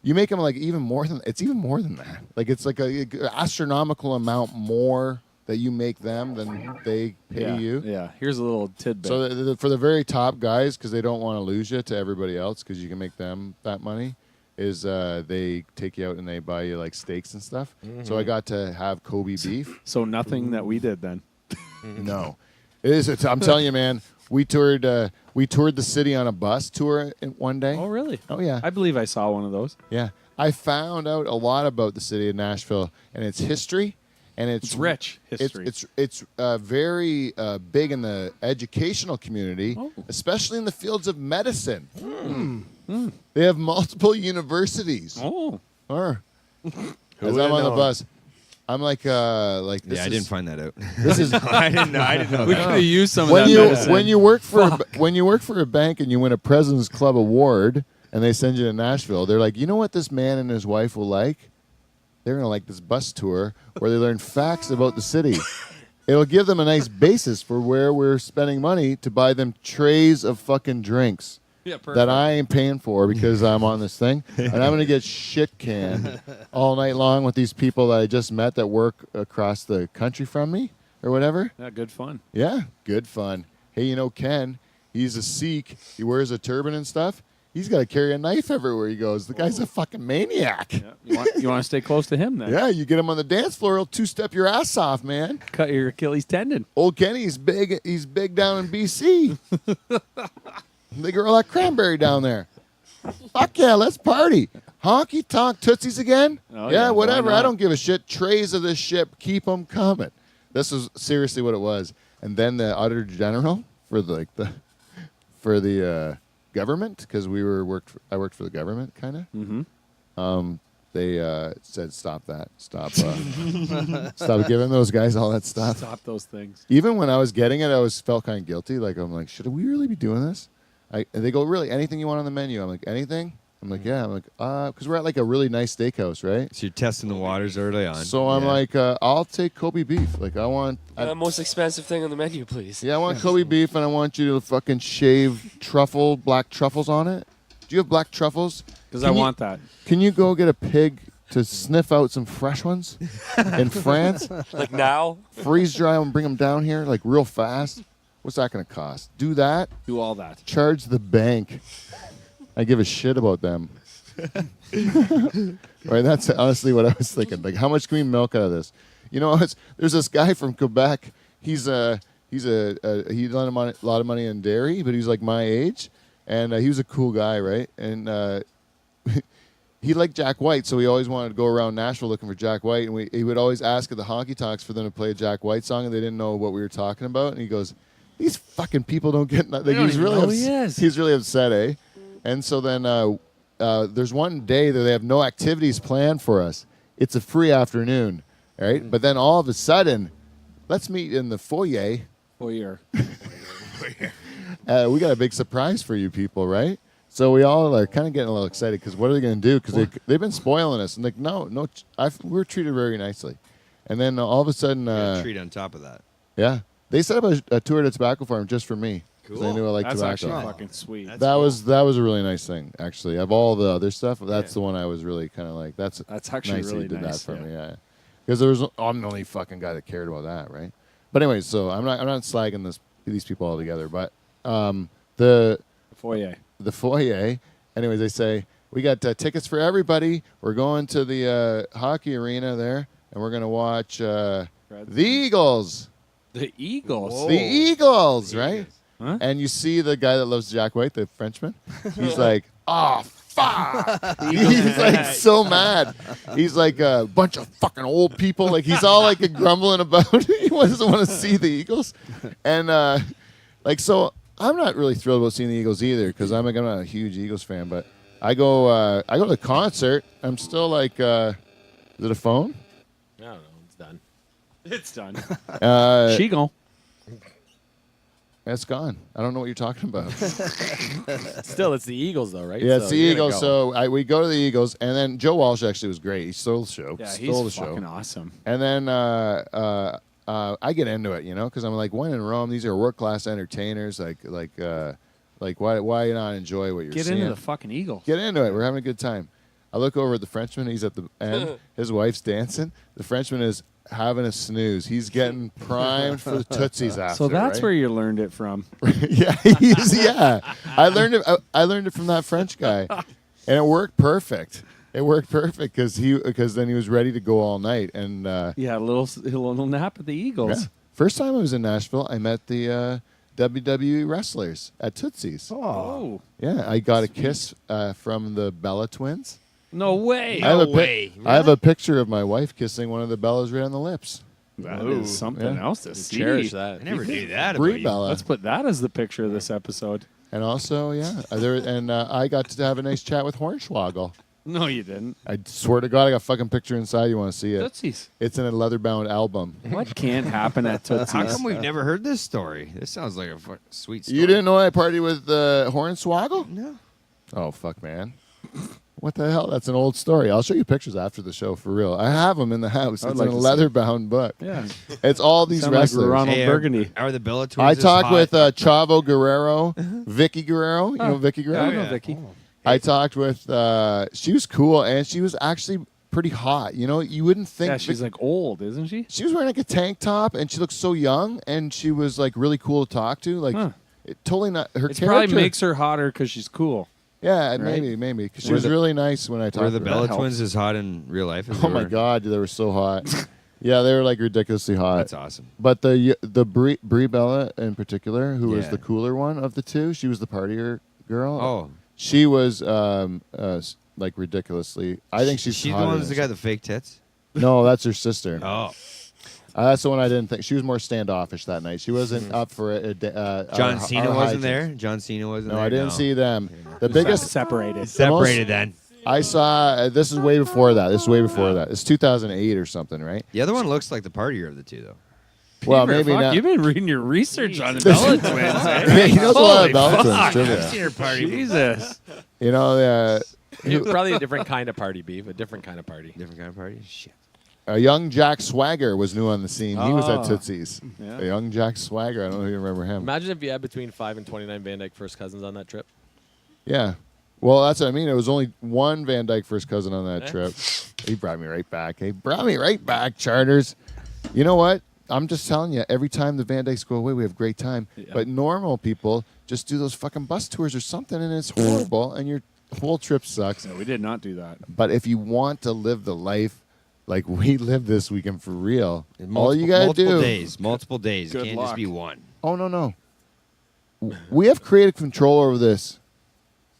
You make them like even more than that. Like it's like a astronomical amount more that you make them than they pay you. Yeah. Here's a little tidbit. So for the very top guys, because they don't want to lose you to everybody else, because you can make them that money, is they take you out and they buy you like steaks and stuff. So I got to have Kobe beef. So nothing that we did then. No, it is. I'm telling you, man. We toured the city on a bus tour in one day. Oh, really? Oh yeah. I believe I saw one of those. Yeah. I found out a lot about the city of Nashville and its history, and It's rich history. It's very big in the educational community, especially in the fields of medicine. They have multiple universities. Oh. Or, as would've I'm on the known? bus, I'm like this Yeah, I is- didn't find that out. This is I didn't know. We could have used some when of that you medicine. when you work for a bank and you win a President's Club award and they send you to Nashville, they're like, you know what this man and his wife will like? They're gonna like this bus tour where they learn facts about the city. It'll give them a nice basis for where we're spending money to buy them trays of fucking drinks that I ain't paying for because I'm on this thing, and I'm gonna get shit canned all night long with these people that I just met that work across the country from me or whatever. Yeah, good fun. Yeah, good fun. Hey, you know Ken? He's a Sikh. He wears a turban and stuff. He's got to carry a knife everywhere he goes. The guy's a fucking maniac. Yeah. You want to stay close to him then? Yeah, you get him on the dance floor, he'll two-step your ass off, man. Cut your Achilles tendon. Old Kenny's big. He's big down in BC. They grow like cranberry down there. Fuck yeah, let's party. Honky tonk tootsies again? Oh, yeah, yeah, why whatever. I not? don't give a shit. Trays of this shit, keep them coming. This was seriously what it was. And then the auditor general for the government, because I worked for the government, kind of. Mm-hmm. They said, "Stop that! Stop! Stop giving those guys all that stuff." Stop those things. Even when I was getting it, I felt kind of guilty. Like I'm like, should we really be doing this? And they go, really? Anything you want on the menu? I'm like, anything? I'm like, yeah. I'm like, because we're at like a really nice steakhouse, right? So you're testing the waters early on. So I'm Yeah. like, I'll take Kobe beef. Like I want, Most expensive thing on the menu, please. yeah, I want Kobe beef, and I want you to fucking shave black truffles on it. Do you have black truffles? Because I want that. Can you go get a pig to sniff out some fresh ones in France? Like now? Freeze dry them and bring them down here like real fast? What's that going to cost? Do that. Do all that. Charge the bank. I give a shit about them. Right? That's honestly what I was thinking. Like, how much can we milk out of this? You know, there's this guy from Quebec. He lent a lot of money in dairy, but he's like my age, and he was a cool guy, right? And he liked Jack White, so he always wanted to go around Nashville looking for Jack White, and he would always ask at the honky tonks for them to play a Jack White song, and they didn't know what we were talking about. And he goes, "These fucking people don't get nothing." don't even know who he is. He's really upset, eh? And so then there's one day that they have no activities planned for us. It's a free afternoon, right? But then all of a sudden, let's meet in the foyer. Foyer. We got a big surprise for you people, right? So we all are kind of getting a little excited because what are they going to do? Because they've been spoiling us. And like, no, we're treated very nicely. And then all of a sudden, Yeah, treat on top of that. yeah, they set up a tour to tobacco farm just for me. 'Cause they Cool. knew I liked That's tobacco. actually fucking sweet. That's That cool. was a really nice thing, actually. Of all the other stuff, that's the one I was really kind of like, that's actually nice that really you did nice. that for me, yeah. Because I'm the only fucking guy that cared about that, right? But anyways, so I'm not slagging these people all together, but the Foyer. foyer. Anyways, they say we got tickets for everybody. We're going to the hockey arena there, and we're gonna watch the Eagles. The Eagles. The Eagles, right? Huh? And you see the guy that loves Jack White, the Frenchman. He's like, "Oh fuck!" He's like so mad. He's like a bunch of fucking old people. Like he's all like grumbling about it. He doesn't want to see the Eagles, and like so. I'm not really thrilled about seeing the Eagles either because I'm not a huge Eagles fan. But I go to the concert. I'm still like, is it a phone? I don't know. It's done. It's done. She She-go. It's gone. I don't know what you're talking about. Still, it's the Eagles, though, right? Yeah, it's So the you're gonna Eagles. go. So we go to the Eagles, and then Joe Walsh actually was great. He stole the show. Yeah, stole he's the fucking show. awesome. And then I get into it, because I'm like, when in Rome, these are world class entertainers. Like why not enjoy what you're Get seeing? into the fucking Eagles. Get into it. We're having a good time. I look over at the Frenchman. He's at the end. His wife's dancing. The Frenchman is having a snooze. He's getting primed for the Tootsies after. So that's right? where you learned it from. yeah. I learned it from that French guy, and it worked perfect. It worked perfect because then he was ready to go all night. And Yeah, a little nap at the Eagles. yeah. First time I was in Nashville, I met the WWE wrestlers at Tootsie's. Oh, Yeah, I got a kiss from the Bella twins. no way. I have a way. I have a picture of my wife kissing one of the Bellas right on the lips. That is something Yeah. else to see. Cherish that. I never knew that Brie about you. Bella. Let's put that as the picture of this episode. And also, yeah, I got to have a nice chat with Hornswoggle. No, you didn't. I swear to God, I got a fucking picture inside. You want to see it? Tootsies. It's in a leather-bound album. What can't happen at Tootsies? How come we've never heard this story? This sounds like a sweet story. You didn't know I partied with Hornswoggle? No. Oh, fuck, man. What the hell? That's an old story. I'll show you pictures after the show, for real. I have them in the house. I'd It's like in a to see. leather-bound book. Yeah. It's all these Sound like wrestlers. Ronald Hey, Burgundy. Are the Bella twins I as talked hot? with Chavo Guerrero, Vicky Guerrero. You know Vicky Yeah, Guerrero? I know yeah. Vicky. I talked with, she was cool, and she was actually pretty hot. You know, you wouldn't think. Yeah, she's like old, isn't she? she was wearing like a tank top, and she looked so young, and she was like really cool to talk to. Like, Huh. it totally not her It character. probably makes her hotter because she's cool. yeah, maybe, because she Were was the- really nice when I talked Were the to her. Bella That helped. twins as hot in real life? As Oh they my were? God, they were so hot. Yeah, they were like ridiculously hot. That's awesome. But the Brie Bella in particular, who was Yeah. the cooler one of the two, she was the partier girl. Oh, She was like ridiculously. I think she's the hotter one than that got the fake tits. No, that's her sister. Oh, That's the one I didn't think. She was more standoffish that night. She wasn't up for it. John Cena wasn't there. John Cena wasn't No, there. I didn't see them. The biggest Separated. Separated then. I saw. This is way before that. This is way before that. It's 2008 or something, right? The other one looks like the partier of the two, though. Well, Peter, maybe fuck, not. You've been reading your research on the Bella twins. Yeah, he knows a lot Holy about Bella fuck. Twins trivia. I've seen her party. Jesus. You know, Probably a different kind of party, Beef. A different kind of party. Different kind of party. Shit. a young Jack Swagger was new on the scene. He was at Oh. Tootsie's. Yeah. A young Jack Swagger. I don't know if you remember him. Imagine if you had between 5 and 29 Van Dyke first cousins on that trip. Yeah. Well, that's what I mean. It was only one Van Dyke first cousin on that Eh? trip. He brought me right back. He brought me right back, Charters. You know what? I'm just telling you, every time the Van Dykes go away, we have a great time. Yeah. But normal people just do those fucking bus tours or something, and it's horrible, and your whole trip sucks. No, we did not do that. But if you want to live the life like we lived this weekend for real, And all you gotta multiple do. days. Multiple days. Good It can't just luck. be one. Oh no. We have creative control over this.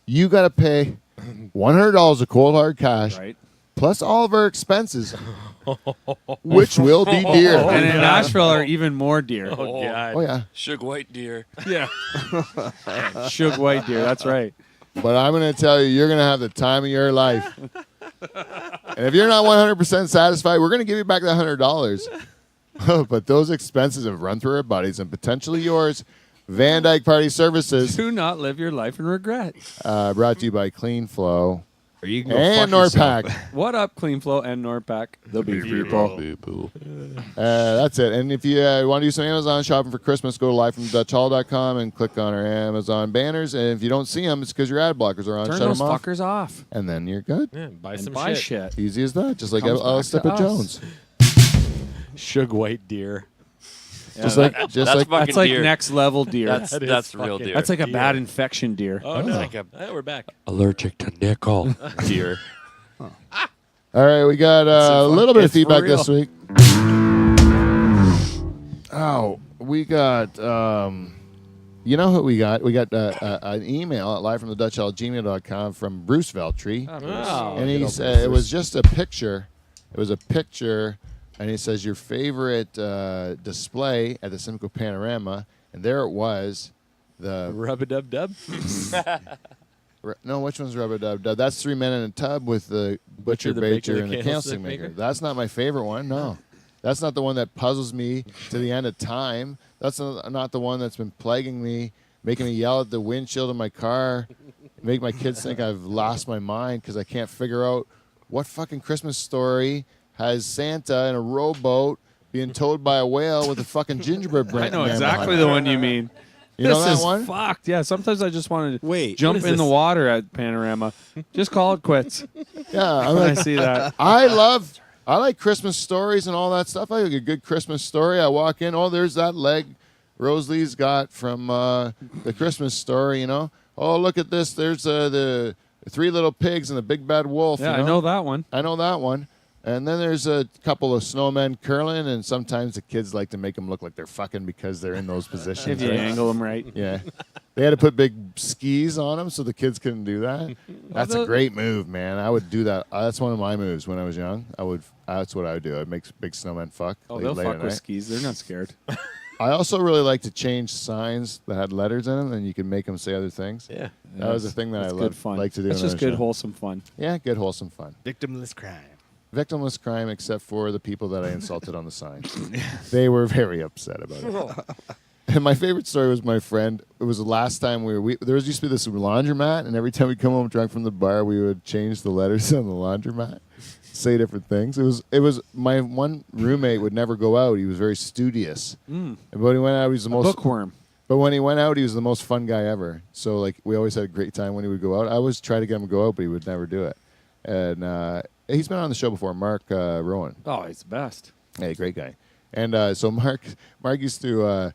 You got to pay $100 of cold hard cash Right. plus all of our expenses, which will be dear. And in Nashville are even more deer. Oh, God. Oh yeah, Suge White deer. Yeah. Suge White deer. That's right. but I'm going to tell you, you're going to have the time of your life. And if you're not 100% satisfied, we're going to give you back that $100. But those expenses have run through our buddies and potentially yours. Van Dyke Party Services, Do not live your life in regret. brought to you by Clean Flow Or you can go and fuck yourself. NorPac. What up, Clean Flow and NorPac? The beef people. That's it. And if you want to do some Amazon shopping for Christmas, go to livefromdutchhall.com and click on our Amazon banners. And if you don't see them, it's because your ad blockers are on. Turn Shut those them off. fuckers off. And then you're good. Yeah, buy And some buy shit. shit. Easy as that. Just like Comes Ellis back to us. Jones. Suge White deer. Just that- like, that's fucking That's like deer. next level deer. That's That is that's real fucking- deer. That's like a deer. bad infection deer. Oh, no. like a We're back. allergic to nickel deer. All right, we got a little bit of it's for feedback real. this week. Oh, we got, you know who we got? We got an email at livefromthedutchhall@gmail.com from Bruce Veltri. Oh, And good he old said it Bruce. was just a picture. It was a picture, and he says your favorite display at the Simcoe Panorama, and there it was. The Rub-a-dub-dub. no, which one's Rubber Dub Dub? That's Three Men in a Tub with the Butcher, the Baker, Baker, and the the Candlestick Candlestick Maker. Maker? That's not my favorite one. No, that's not the one that puzzles me to the end of time. That's not the one that's been plaguing me, making me yell at the windshield of my car, make my kids think I've lost my mind because I can't figure out what fucking Christmas story has Santa in a rowboat being towed by a whale with a fucking gingerbread I bread. know man exactly behind the him. one you mean. You know This that is one? fucked. Yeah, sometimes I just want to Wait, jump what is in the this? water at Panorama. Just call it quits Yeah, I'm when I like, see that. I like Christmas stories and all that stuff. I like a good Christmas story. I walk in, oh, there's that leg Rosalie's got from the Christmas story, you know. Oh, look at this. There's the Three Little Pigs and the Big Bad Wolf. Yeah, you I know that one. I know that one. And then there's a couple of snowmen curling, and sometimes the kids like to make them look like they're fucking because they're in those positions. If you right? angle them right. Yeah. They had to put big skis on them so the kids couldn't do that. That's a great move, man. I would do that. That's one of my moves when I was young. That's what I would do. I'd make big snowmen fuck. Oh, late they'll at fuck with night. skis. They're not scared. I also really like to change signs that had letters in them, and you can make them say other things. Yeah. That was a thing that I That's good loved, fun. like to do. That's when I just was good, young. wholesome fun. Yeah, good, wholesome fun. Victimless crime. Victimless crime, except for the people that I insulted on the sign. They were very upset about it. And my favorite story was my friend. It was the last time there used to be this laundromat, and every time we come home drunk from the bar, we would change the letters on the laundromat, say different things. It was my one roommate would never go out. He was very studious. But when he went out, he was the most Bookworm. But when he went out, he was the most fun guy ever. So like we always had a great time when he would go out. I always tried to get him to go out, but he would never do it. And he's been on the show before, Mark Rowan. Oh, he's the best. Hey, great guy. And so Mark used to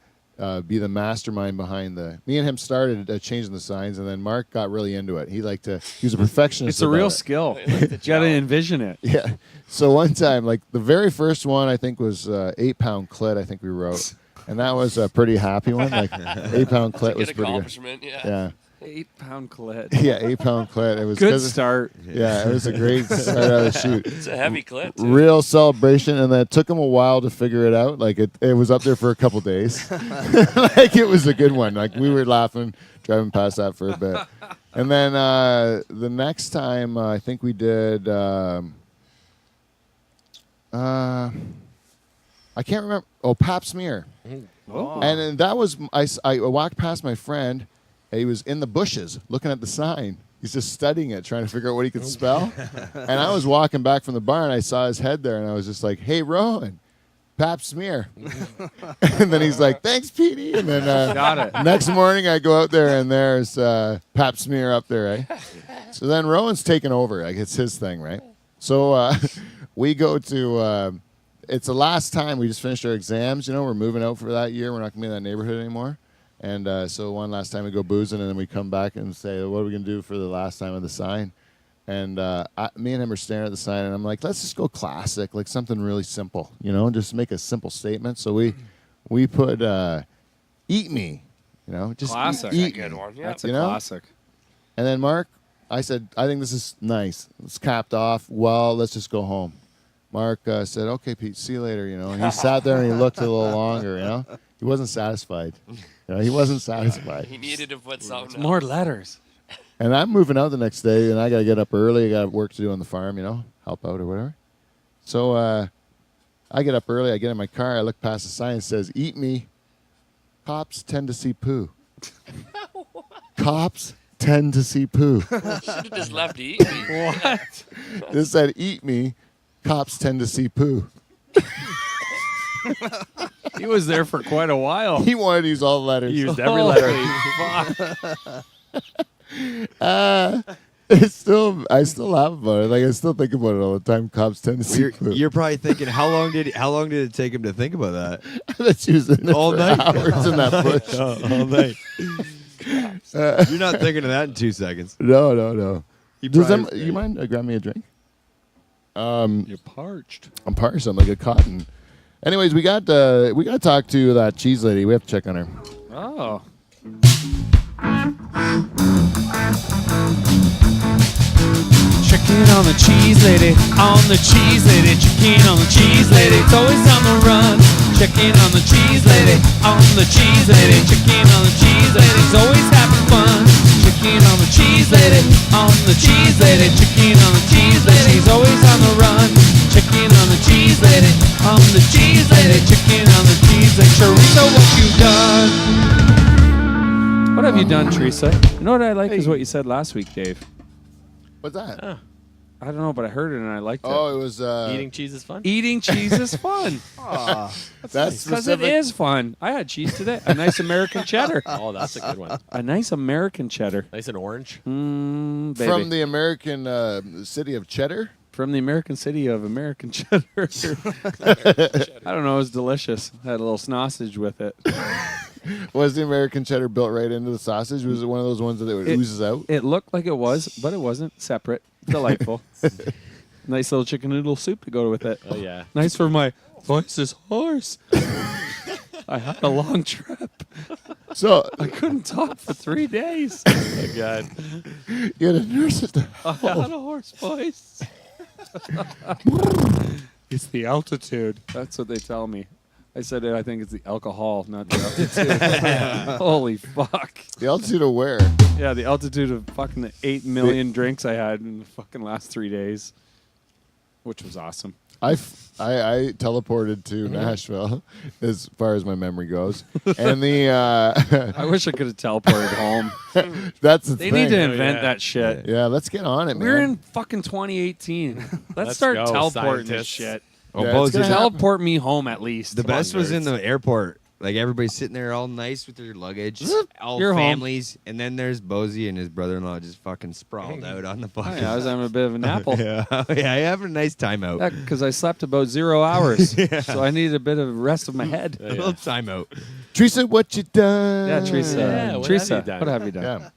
be the mastermind behind me and him started changing the signs, and then Mark got really into it. He was a perfectionist. It's a real about it. skill. You got to envision it. Yeah. So one time, like the very first one, I think was 8-pound clit. I think we wrote, and that was a pretty happy one. Like 8-pound clit was Good pretty good. accomplishment, yeah. Yeah. 8-pound clit. Yeah, 8-pound clit. It was Good 'cause- start. Yeah, it was a great start out of the shoot. It's a heavy clip, too. Real celebration, and then it took him a while to figure it out. Like it was up there for a couple days. Like it was a good one. Like we were laughing, driving past that for a bit, and then the next time I think we did. I can't remember. Oh, Pap Smear. Oh. And then that was I walked past my friend. He was in the bushes looking at the sign. He's just studying it, trying to figure out what he could spell. And I was walking back from the bar, and I saw his head there, and I was just like, "Hey, Rowan, Pap Smear." And then he's like, "Thanks, Petey." And then Got it. next morning, I go out there, and there's Pap Smear up there, right? So then Rowan's taken over. Like it's his thing, right? So we go to. It's the last time we just finished our exams. You know, we're moving out for that year. We're not gonna be in that neighborhood anymore. And so one last time we go boozing, and then we come back and say, what are we going to do for the last time of the sign? And me and him are staring at the sign, and I'm like, let's just go classic, like something really simple, you know, just make a simple statement. So we put eat me, you know, just Classic. eat Good me. one, yeah. That's a You know? classic. And then Mark, I said, I think this is nice. It's capped off. Well, let's just go home. Mark said, okay, Pete, see you later, you know. And he sat there and he looked a little longer, you know. He wasn't satisfied. You know, he wasn't satisfied. He needed to put something up. More letters. And I'm moving out the next day, and I got to get up early. I got work to do on the farm, you know, help out or whatever. So I get up early. I get in my car. I look past the sign. It says, eat me. Cops tend to see poo. Cops tend to see poo. Should have just left to eat me. What? This said, eat me. Cops tend to see poo. He was there for quite a while. He wanted to use all the letters. He used every letter. I still laugh about it. Like I still think about it all the time. Cops tend to see poo. You're probably thinking, how long did it take him to think about that? That's using it All for night? hours in that bush. All night. You're not thinking of that in 2 seconds. No. You You mind grab me a drink? You're parched. I'm parched. I'm like a cotton. Anyways, we got to talk to that cheese lady. We have to check on her. Oh. Checking on the cheese lady, checking on the cheese lady, it's always on the run. Checking on the cheese lady, checking on the cheese lady, it's always having fun. Checking on the cheese lady, checking on the cheese lady, he's always on the run. Checking on the cheese lady, checking on the cheese lady. Teresa, what you done? What have you done, Teresa? You know what I like is what you said last week, Dave. What's that? I don't know, but I heard it and I liked it. Oh, it was Eating cheese is fun. Eating cheese is fun. That's Because it specific. is fun. I had cheese today. A nice American cheddar. Oh, that's a good one. A nice American cheddar. Nice and orange. Baby. From the American city of Cheddar. From the American city of American cheddar. I don't know. It was delicious. Had a little sausage with it. Was the American cheddar built right into the sausage? Was it one of those ones that it oozes out? It looked like it was, but it wasn't. Separate. Delightful. Nice little chicken noodle soup to go with it. Oh yeah. Nice for my voice is hoarse. I had a long trip. So I couldn't talk for 3 days. Oh my God. you had a nurse at the I had a hoarse voice. It's the altitude. That's what they tell me. I said I think it's the alcohol, not the altitude. Holy fuck. The altitude of where? Yeah, the altitude of fucking the 8 million drinks I had in the fucking last 3 days, which was awesome. I teleported to Nashville, as far as my memory goes, and I wish I could have teleported home. that's the They thing. need to invent that shit. Yeah, let's get on it, man. We're in fucking 2018. Let's start go, teleporting this scientists. shit. Oh, Yeah, Bo's it's gonna just- happen. Teleport me home at least. the Come on, best was in nerds. the airport. Like everybody's sitting there all nice with their luggage, all You're home. families, and then there's Bozy and his brother-in-law just fucking sprawled out on the Oh, fucking. yeah, I was having a bit of an apple. yeah, yeah, I have a nice time out. Because I slept about 0 hours, so I needed a bit of rest of my head. A little time out. Teresa, what you done? Yeah, Teresa. Yeah, what Teresa, have you done? what have you done?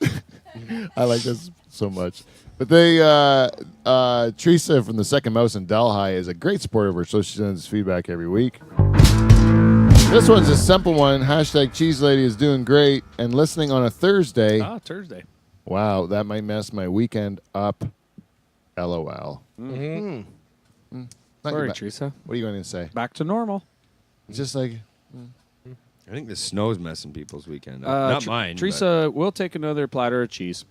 Yeah. I like this so much. But they, Teresa from the Second Mouse in Delhi is a great supporter of her, so she sends feedback every week. This one's a simple one. Hashtag Cheese Lady is doing great and listening on a Thursday. Ah, Thursday. Wow, that might mess my weekend up. LOL. Not Sorry, your ba- Teresa. What are you going to say? Back to normal. It's just like, I think the snow's messing people's weekend up. Not mine. Teresa, we'll take another platter of cheese.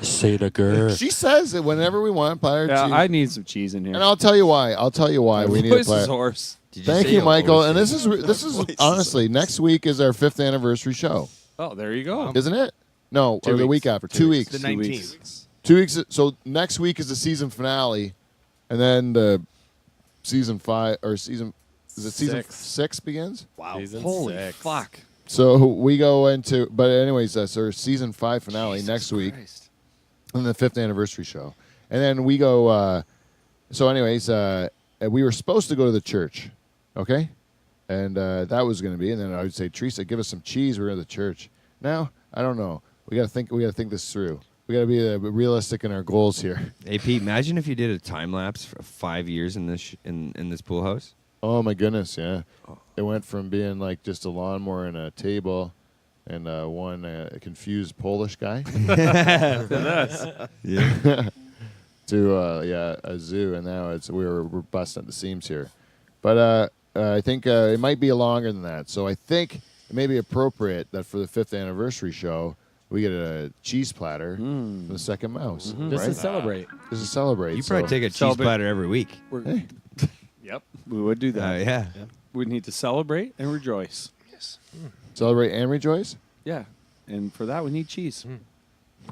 Say the girl. she says it whenever we want platter Yeah, cheese. I need some cheese in here. And I'll tell you why. We need a Voice is platter. hoarse. Did Thank say you, Michael. Bozy? And this is honestly, next week is our 5th anniversary show, Oh, there you go. isn't it? No, 2 or the weeks. week after. 2 weeks. The 19th. 2 weeks. So next week is the season finale, and then the season 5 or season is it season 6 begins. Wow. Holy fuck. So we go into, but anyways, that's our season 5 finale next week, and the 5th anniversary show, and then we go. So anyways, we were supposed to go to the church, okay, and that was going to be, and then I would say, Teresa, give us some cheese. We're at the church. Now I don't know. We got to think. We got to think this through. We got to be realistic in our goals here. Hey Pete, imagine if you did a time lapse for 5 years in this in this pool house. Oh my goodness, yeah. It went from being like just a lawnmower and a table, and one confused Polish guy. Yeah. To a zoo, and now we're busting at the seams here. But I think it might be longer than that. So I think it may be appropriate that for the 5th anniversary show we get a cheese platter from the Second Mouse. Just right? to celebrate. Just to celebrate. You probably take a cheese Celebrate. platter every week. Hey, Yep, we would do that. Yeah. We need to celebrate and rejoice. celebrate and rejoice. Yeah, and for that we need cheese.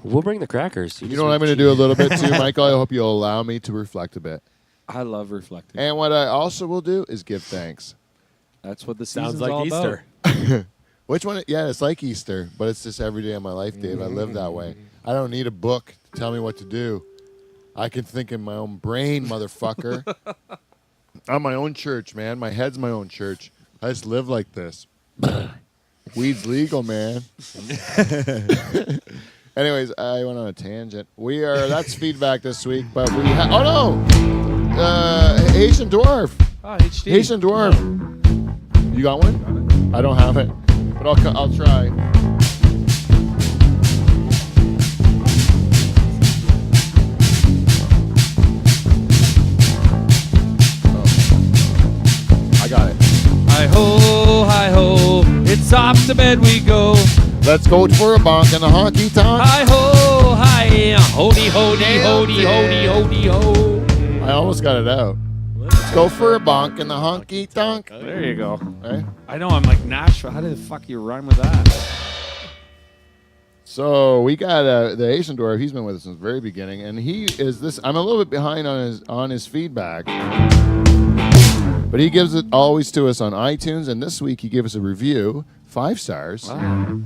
We'll bring the crackers. You know what I'm going to do a little bit too, Michael? I hope you'll allow me to reflect a bit. I love reflecting. And what I also will do is give thanks. That's what the Sounds season's like all Easter. Which one? Yeah, it's like Easter, but it's just every day of my life, Dave. I live that way. I don't need a book to tell me what to do. I can think in my own brain, motherfucker. I'm my own church, man. My head's my own church. I just live like this. Weed's legal, man. Anyways, I went on a tangent. That's feedback this week, but we oh no! Haitian Dwarf. Ah, HD. Haitian Dwarf. You got one? I don't have it, but I'll try. I got it. Hi ho, it's off to bed we go. Let's go for a bonk and a honky tonk. Hi ho, hi, hody, hody, hody, hody, hody, ho. I almost got it out. Let's go for a bonk and the honky tonk. There you go. Right? I know, I'm like Nashville. How did the fuck you rhyme with that? So we got the Asian dwarf. He's been with us since the very beginning, and he is this. I'm a little bit behind on his feedback, but he gives it always to us on iTunes. And this week he gave us a review, 5 stars. Wow.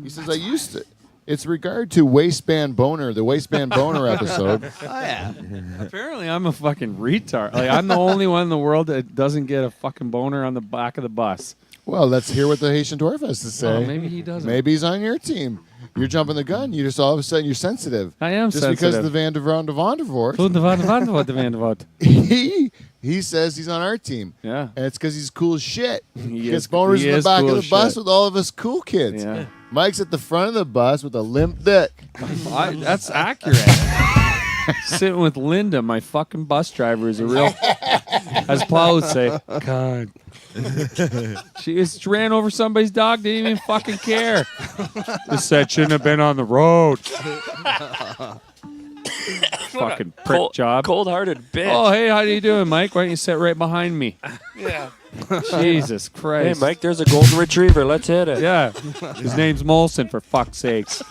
He says I used to. It's regard to waistband boner, the waistband boner episode. Oh, yeah. Apparently, I'm a fucking retard. Like, I'm the only one in the world that doesn't get a fucking boner on the back of the bus. Well, let's hear what the Haitian dwarf has to say. Well, maybe he doesn't. Maybe he's on your team. You're jumping the gun. You just all of a sudden you're sensitive. I am just sensitive. because of the Van de Voort. He says he's on our team. Yeah. And it's because he's cool as shit. He Gets is- boners he in the is back cool of as the bus shit. with all of us cool kids. Yeah. Mike's at the front of the bus with a limp dick. That's accurate. Sitting with Lynda, my fucking bus driver, is a real, as Paul would say, God. She just ran over somebody's dog, didn't even fucking care. This set shouldn't have been on the road. Fucking prick job. Cold-hearted bitch. Oh, hey, how you doing, Mike? Why don't you sit right behind me? Yeah. Jesus Hey, Christ. Mike, there's a golden retriever. Let's hit it. Yeah. His name's Molson, for fuck's sakes.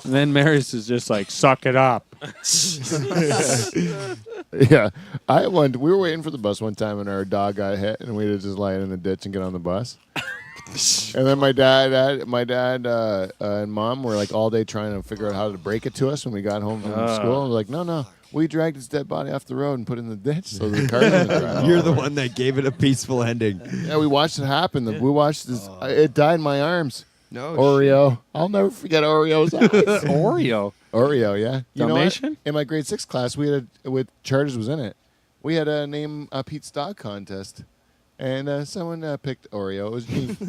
And then Maris is just like, suck it up. Yeah. We were waiting for the bus one time and our dog got hit and we had to just lie in the ditch and get on the bus. And then my dad and mom were like all day trying to figure out how to break it to us when we got home from school. And we're like, no. We dragged his dead body off the road and put it in the ditch so the car didn't drive. You're the one that gave it a peaceful ending. Yeah, we watched it happen. We watched this. It died in my arms. No. Oreo. I'll never forget Oreo's eyes. Oreo. Oreo, yeah. You know what? Dalmatian? In my grade 6 class, we had with Charters was in it. We had a name Pete's dog contest, and someone picked Oreo.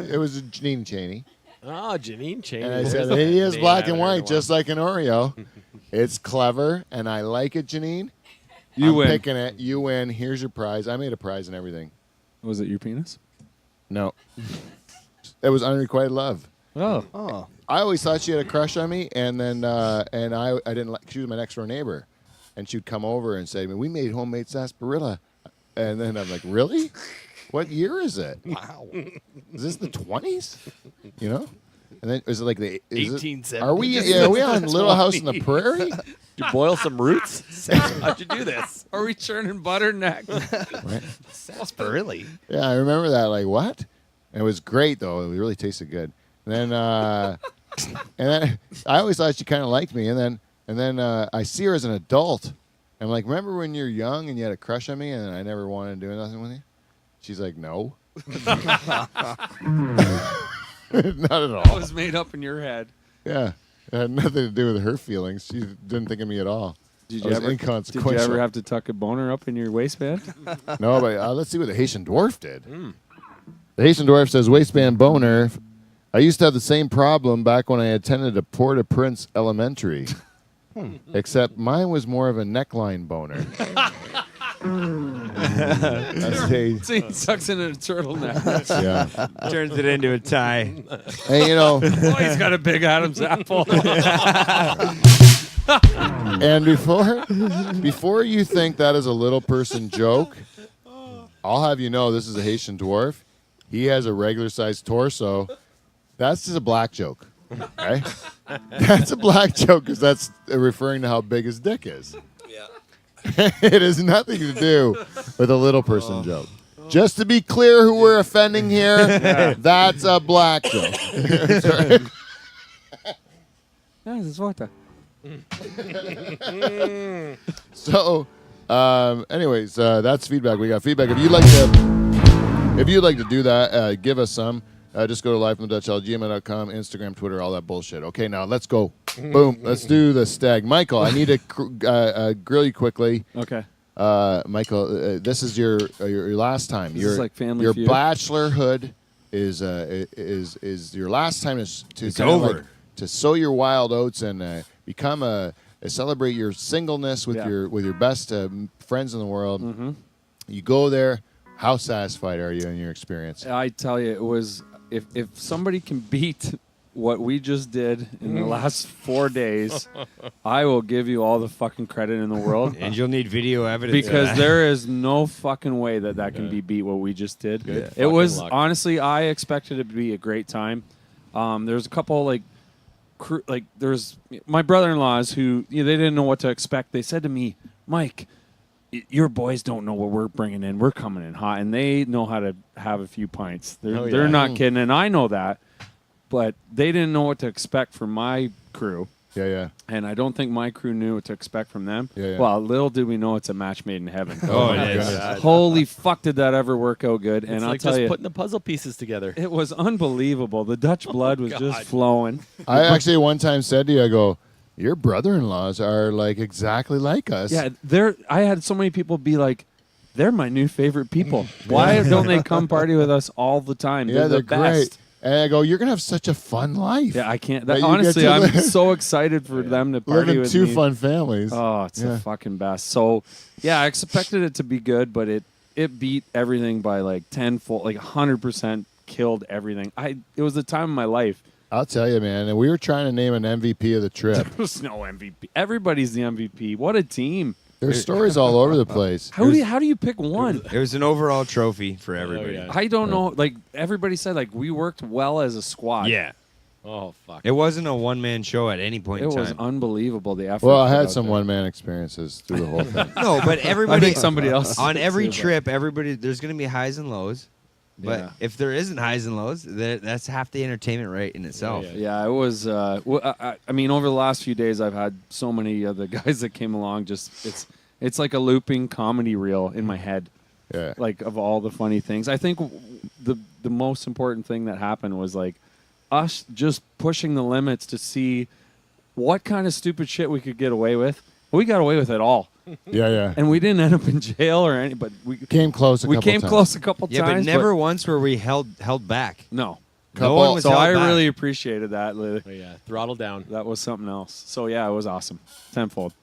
It was Janine Cheney, Oh, Janine Cheney. and I There's said a he is name black I and haven't heard in white, a while. just like an Oreo. It's clever, and I like it, Janine. You I'm win. picking it. You win. Here's your prize. I made a prize and everything. Was it your penis? No, it was unrequited love. Oh. Oh. I always thought she had a crush on me, and then and I didn't like. She was my next door neighbor, and she'd come over and say, "We made homemade sarsaparilla," and then I'm like, "Really? What year is it? Wow. Is this the 20s? You know?" And then is it like the 1870s. Are we? Yeah, are we on Little House on the Prairie? Did you boil some roots? How'd you do this? Are we churning butter next? Right. Sarsaparilla. Yeah, I remember that. Like what? And it was great though. It really tasted good. And then I always thought she kind of liked me. And then I see her as an adult. I'm like, remember when you're young and you had a crush on me and I never wanted to do nothing with you? She's like, no. Not at That all. was made up in your head. Yeah. It had nothing to do with her feelings. She didn't think of me at all. Did I you was ever? Did inconsequential. you ever have to tuck a boner up in your waistband? No, but let's see what the Haitian dwarf did. The Haitian dwarf says, waistband boner. I used to have the same problem back when I attended a Port-au-Prince elementary. Except mine was more of a neckline boner. So he tucks in a turtleneck. Yeah. Turns it into a tie. Hey, you know, Oh, he's got a big Adam's apple. and before you think that is a little person joke, I'll have you know this is a Haitian dwarf. He has a regular sized torso. That's just a black joke. Okay? That's a black joke because that's referring to how big his dick is. Yeah. It has nothing to do with a little person joke. Just to be clear who we're offending here, that's a black joke. Sorry. Yeah, this is water. So, anyways, that's feedback. We got feedback. If you'd like to do that, give us some. Just go to livefromthedutch@gmail.com, Instagram, Twitter, all that bullshit. Okay, now let's go. Boom. Let's do the stag. Michael, I need to grill you quickly. Okay. Michael, this is your last time. This is like Family your Feud. bachelorhood is your last time to It's kinda over. like to sow your wild oats and become celebrate your singleness with Yeah. your best friends in the world. Mm-hmm. You go there. How satisfied are you in your experience? I tell you, it was if somebody can beat what we just did in the last 4 days, I will give you all the fucking credit in the world. And you'll need video evidence Because of that. there is no fucking way that can be beat what we just did. It fucking was luck. honestly, I expected it to be a great time. There's a couple there's my brother-in-laws who they didn't know what to expect. They said to me, Mike, your boys don't know what we're bringing in. We're coming in hot, and they know how to have a few pints. They're not kidding, and I know that. But they didn't know what to expect from my crew. Yeah. And I don't think my crew knew what to expect from them. Yeah. Well, little did we know it's a match made in heaven. Oh, my it is. God. Holy fuck, did that ever work out good? It's And I'll like tell just you, putting the puzzle pieces together. it was unbelievable. The Dutch blood was just flowing. I actually one time said to you, I go, your brother-in-laws are like exactly like us. Yeah, I had so many people be like, they're my new favorite people. Why don't they come party with us all the time? Yeah, they're they're the best. great. And I go, you're gonna have such a fun life. Yeah, I can't. That you get Honestly, to I'm live- so excited for them to party Living with two me. fun families. Oh, it's Yeah. the fucking best. So, yeah, I expected it to be good, but it beat everything by like tenfold, like 100% killed everything. It was the time of my life. I'll tell you, man. And we were trying to name an MVP of the trip. There was no MVP. Everybody's the MVP. What a team. There's stories all over the place. How do you pick one? It was an overall trophy for everybody. yeah. I don't know. Like everybody said, like we worked well as a squad. Yeah. Oh, fuck. It wasn't a one-man show at any point It in was time. unbelievable, the effort. Well, I put had out some there. one-man experiences through the whole thing. No, but I everybody think somebody else on every too, but- trip, everybody there's going to be highs and lows. But Yeah. if there isn't highs and lows, that's half the entertainment rate in itself. yeah. Yeah, it was. I mean, over the last few days, I've had so many of the guys that came along. Just it's like a looping comedy reel in my head, Yeah. like of all the funny things. I think the most important thing that happened was like us just pushing the limits to see what kind of stupid shit we could get away with. We got away with it all, Yeah. and we didn't end up in jail or any. But we Came close a couple came times. close a couple Yeah, times. but never once were we held back. No. No one was So held I back. really appreciated that. Oh, yeah. Throttle down. That was something else. So yeah, it was awesome. Tenfold.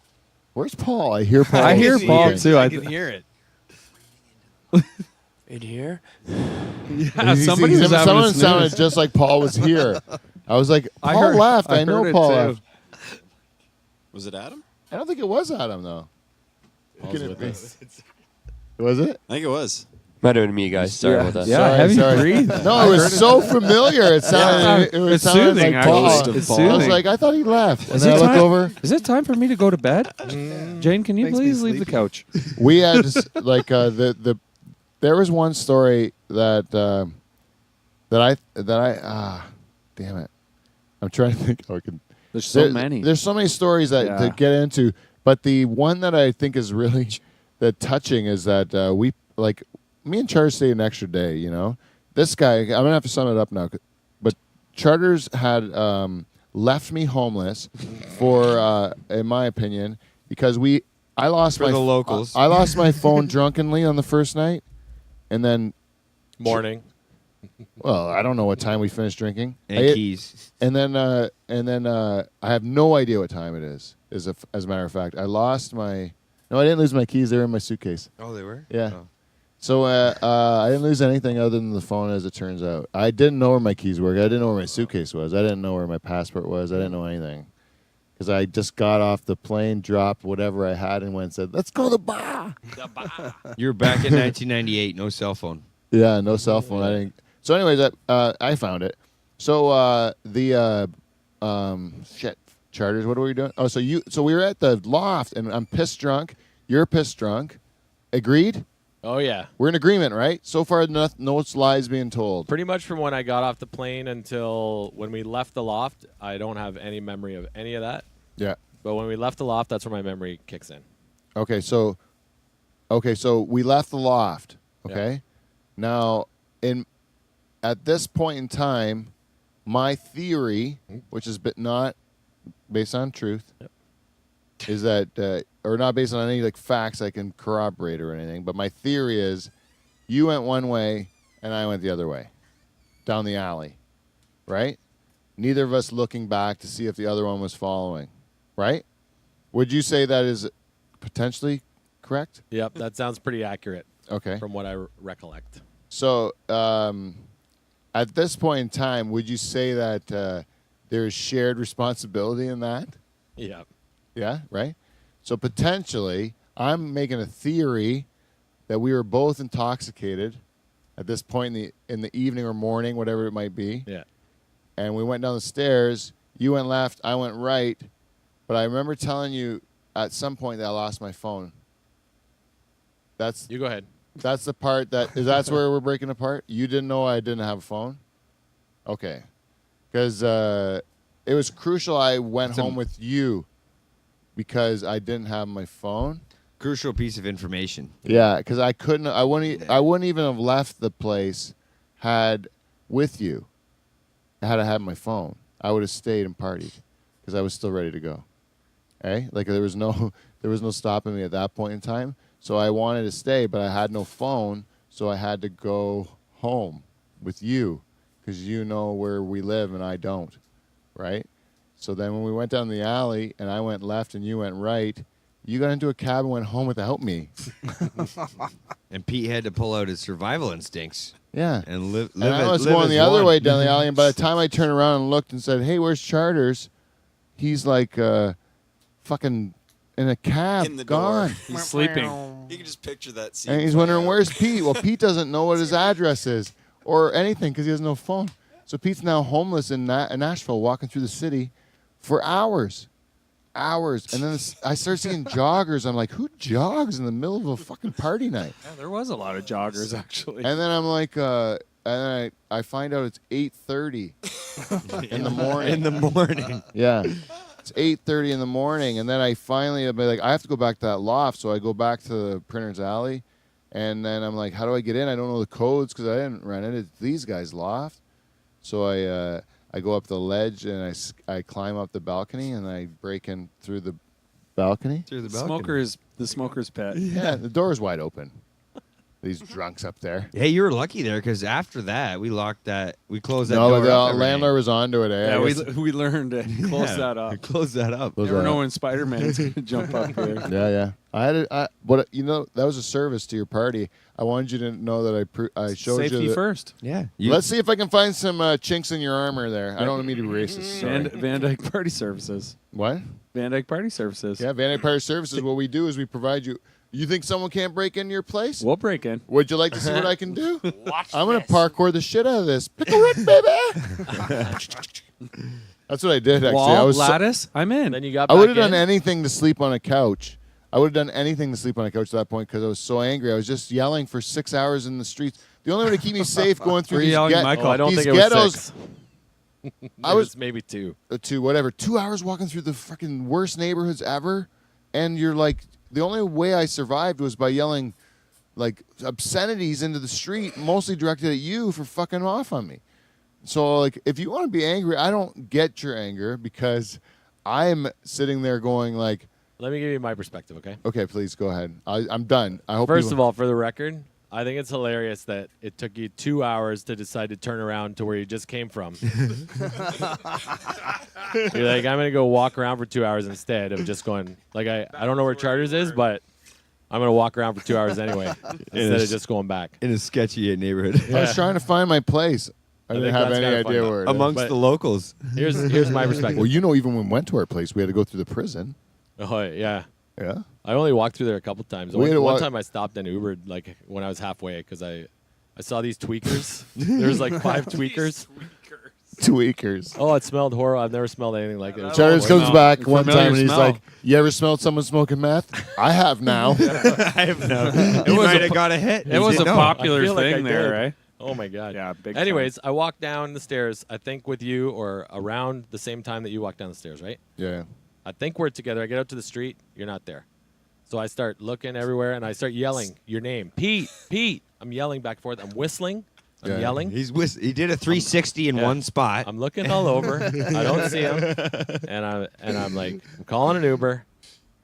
Where's Paul? I hear Paul. I hear speaking. Paul too. I can hear it. In here? Yeah, He's- somebody he's- was having someone a snooze. sounded just like Paul was here. I was like, I Paul heard- left. I I know heard it Paul too. left. Was it Adam? I don't think it was Adam though. Paul's Could it with be? us. Was it? I think it was. Might have been me, guys. Sorry Yeah. about that. Yeah, Sorry, heavy sorry. breathe. No, it was so familiar. It sounded. It was It's sounded soothing, like Paul. actually. It's I was soothing. like, I thought he left, and Is then I it looked time? over. Is it time for me to go to bed? Jane, can you Makes me please leave the sleepy. couch? We had like the. There was one story that I damn it, I'm trying to think. How I can. There's so many. There's so many stories that Yeah. to get into, but the one that I think is really touching is that we like me and Charter stayed an extra day. You know, this guy. I'm gonna have to sum it up now, but Charters had left me homeless for, in my opinion, because I lost For my the locals. I lost my phone drunkenly on the first night, and then Morning. well, I don't know what time we finished drinking. And keys. And then I have no idea what time it is. As a matter of fact, I lost my. No, I didn't lose my keys. They were in my suitcase. Oh, they were? Yeah. Oh. So I didn't lose anything other than the phone, as it turns out. I didn't know where my keys were. I didn't know where my suitcase was. I didn't know where my passport was. I didn't know anything. Because I just got off the plane, dropped whatever I had, and went and said, "Let's go to the bar." You were back in 1998, no cell phone. Yeah, no cell phone. I didn't. So, anyways, I found it. So shit, Charters. What were we doing? Oh, so we were at the loft, and I'm pissed drunk. You're pissed drunk. Agreed. Oh, yeah. We're in agreement, right? So far, no lies being told. Pretty much from when I got off the plane until when we left the loft, I don't have any memory of any of that. Yeah. But when we left the loft, that's where my memory kicks in. Okay, so we left the loft. Okay. Now, at this point in time, my theory, which is not based on truth, is that or not based on any like facts I can corroborate or anything, but my theory is you went one way and I went the other way down the alley, right? Neither of us looking back to see if the other one was following, right? Would you say that is potentially correct? Yep, that sounds pretty accurate Okay. from what I recollect. So, at this point in time, would you say that there is shared responsibility in that. Yeah. Yeah, right? So potentially, I'm making a theory that we were both intoxicated at this point in the evening or morning, whatever it might be. Yeah. And we went down the stairs. You went left, I went right. But I remember telling you at some point that I lost my phone. You go ahead. That's the part that's where we're breaking apart. You didn't know I didn't have a phone? Okay. Because it was crucial I went home with you because I didn't have my phone. Crucial piece of information. Yeah, because I wouldn't even have left the place with you had I had my phone. I would have stayed and partied because I was still ready to go. Okay? Like there was no stopping me at that point in time. So I wanted to stay, but I had no phone, so I had to go home with you because you know where we live and I don't, right? So then when we went down the alley and I went left and you went right, you got into a cab and went home without me. And Pete had to pull out his survival instincts. Yeah. And live And I was live going as the other one. way down the alley, and by the time I turned around and looked and said, "Hey, where's Charters?" He's like fucking in a cab, In the gone. door. He's sleeping. You can just picture that scene. And he's play wondering, out. where's Pete? Well, Pete doesn't know what his address is or anything because he has no phone. So Pete's now homeless in Nashville, walking through the city for hours. And then I start seeing joggers. I'm like, who jogs in the middle of a fucking party night? Yeah, there was a lot of joggers actually. And then I'm like, and then I find out it's 8:30 in the morning. In the morning. Yeah. It's 8:30 in the morning, and then I finally be like, I have to go back to that loft, so I go back to the Printer's Alley, and then I'm like, how do I get in? I don't know the codes because I didn't rent it. It's these guys' loft. So I go up the ledge and I climb up the balcony and I break in through the balcony. Through the balcony. The smoker's pet. Yeah, the door's wide open. These drunks up there. Hey, you were lucky there because after that we closed that No, door but up the every landlord night. was onto it. Eh? Yeah, I guess- we learned to close that up. Close that up. Close Never that know up. when Spider-Man's gonna jump up here. Yeah. But that was a service to your party. I wanted you to know that I showed Safety you. first. Yeah. Let's see if I can find some chinks in your armor there. I don't mean to be racist. Sorry. Van Dyke Party Services. What? Van Dyke Party Services. Yeah, Van Dyke Party Services. What we do is we provide you. You think someone can't break into your place? We'll break in. Would you like to see what I can do? I'm gonna parkour the shit out of this. Pickle Rick, baby. That's what I did. Actually, I Wall, was. lattice. I'm in. Then you got I back would have done in. anything to sleep on a couch. I would have done anything to sleep on a couch at that point because I was so angry. I was just yelling for 6 hours in the streets. The only way to keep me safe going through Were you these yelling, Michael? Oh, I don't these think it was ghettos. 6. I It was maybe 2. to whatever 2 hours walking through the fucking worst neighborhoods ever, and you're like, the only way I survived was by yelling like obscenities into the street, mostly directed at you for fucking off on me. So like, if you want to be angry, I don't get your anger because I'm sitting there going like, Let me give you my perspective, okay? okay, please go ahead. I'm done. I hope. First of all, for the record, I think it's hilarious that it took you 2 hours to decide to turn around to where you just came from. You're like, I'm going to go walk around for 2 hours instead of just going, like, I don't know where Charters is, but I'm going to walk around for 2 hours anyway instead of just going back. in a sketchy neighborhood. I was trying to find my place. I didn't think have that's any kinda fun, idea though. where it is. Amongst But- the locals. Here's my perspective. Well, you know, even when we went to our place, we had to go through the prison. Oh, yeah. Yeah. I only walked through there a couple times. We had to One walk- time I stopped and Ubered like when I was halfway because I saw these tweakers. There's like 5 tweakers. Tweakers. Oh, it smelled horrible. I've never smelled anything like it. Charles comes no. back one Familiar time and he's smell. like, "You ever smelled someone smoking meth? I have now." I have no. He was might a have got a hit. It was a No. popular I feel like thing I there, did. right? Oh my god. Yeah, big Anyways, I walked down the stairs. I think with you or around the same time that you walked down the stairs, right? Yeah. I think we're together. I get out to the street. You're not there. So I start looking everywhere and I start yelling your name, Pete, Pete. I'm yelling back and forth. I'm whistling. I'm Yeah. yelling. He did a 360 in Yeah. one spot. I'm looking all over. I don't see him, and I'm like, I'm calling an Uber.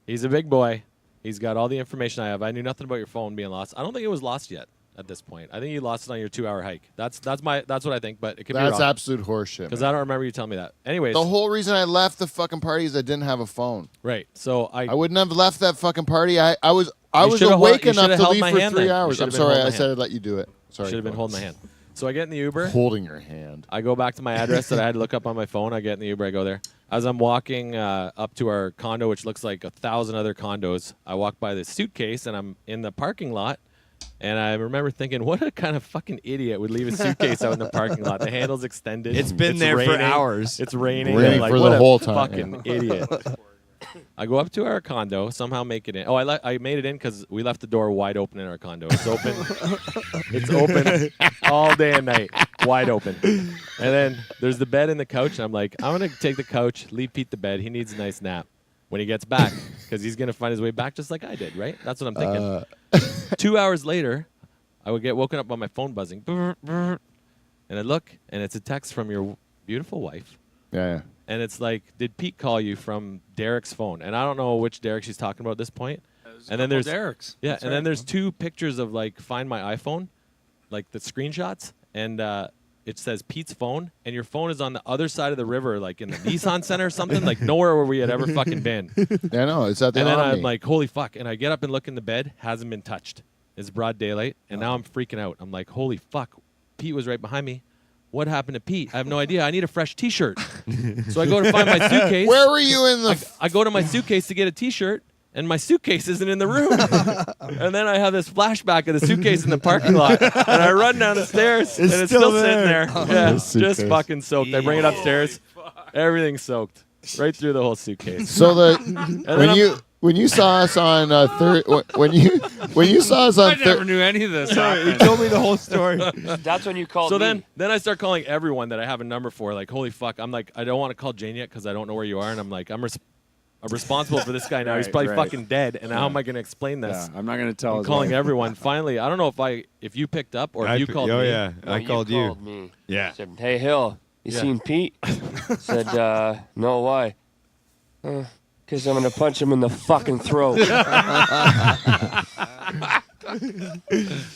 He's a big boy. He's got all the information I have. I knew nothing about your phone being lost. I don't think it was lost yet at this point. I think you lost it on your 2-hour hike. That's what I think, but it could That's be wrong absolute horseshit. because man. I don't remember you telling me that. Anyways, The whole reason I left the fucking party is I didn't have a phone. right. So I wouldn't have left that fucking party. I was You was should've awake you enough should've to held leave my for hand 3 then. You hours. I'm should've been sorry. holding I my said hand. I'd let you do it. Sorry. should have been go holding on. my hand. So I get in the Uber. Holding your hand. I go back to my address that I had to look up on my phone. I get in the Uber. I go there. As I'm walking up to our condo, which looks like 1,000 other condos, I walk by this suitcase, and I'm in the parking lot. And I remember thinking, what a kind of fucking idiot would leave a suitcase out in the parking lot. The handle's extended. It's been there for hours. It's raining. Raining Like, for what the a whole time, fucking idiot. I go up to our condo, somehow make it in. Oh, I made it in because we left the door wide open in our condo. It's open. It's open all day and night, wide open. And then there's the bed and the couch. And I'm like, I'm going to take the couch, leave Pete the bed. He needs a nice nap when he gets back because he's going to find his way back just like I did, right? That's what I'm thinking. 2 hours later, I would get woken up by my phone buzzing. And I look, and it's a text from your beautiful wife. Yeah. And it's like, did Pete call you from Derek's phone? And I don't know which Derek she's talking about at this point. And then there's Derek's. yeah, and then there's 2 pictures of like Find My iPhone, like the screenshots, and it says Pete's phone, and your phone is on the other side of the river, like in the Nissan Center or something, like nowhere where we had ever fucking been. I know. It's at the And then Omni. I'm like, holy fuck! And I get up and look in the bed, hasn't been touched. It's broad daylight, and now I'm freaking out. I'm like, holy fuck! Pete was right behind me. What happened to Pete? I have no idea. I need a fresh T-shirt. So I go to find my suitcase. Where were you in the... I go to my suitcase to get a T-shirt, and my suitcase isn't in the room. And then I have this flashback of the suitcase in the parking lot, and I run down the stairs, and it's still sitting there. Yeah, just suitcase. fucking soaked. I bring it upstairs. Everything's soaked. Right through the whole suitcase. So then when you saw us on when you saw us on I never knew any of this. He happened. told me the whole story. That's when you called So me. then I start calling everyone that I have a number for. Like, holy fuck! I'm like, I don't want to call Jane yet because I don't know where you are, and I'm like, I'm responsible for this guy now. He's Right, probably right. fucking dead, and how am I going to explain this? Yeah, I'm not going to tell. I'm his calling wife. everyone. Finally, I don't know if you picked up or if you called Oh me. yeah, No, I called you. Called me. Yeah. Said, hey, Hill, you Yeah. seen Pete? Said, no, why? Because I'm going to punch him in the fucking throat.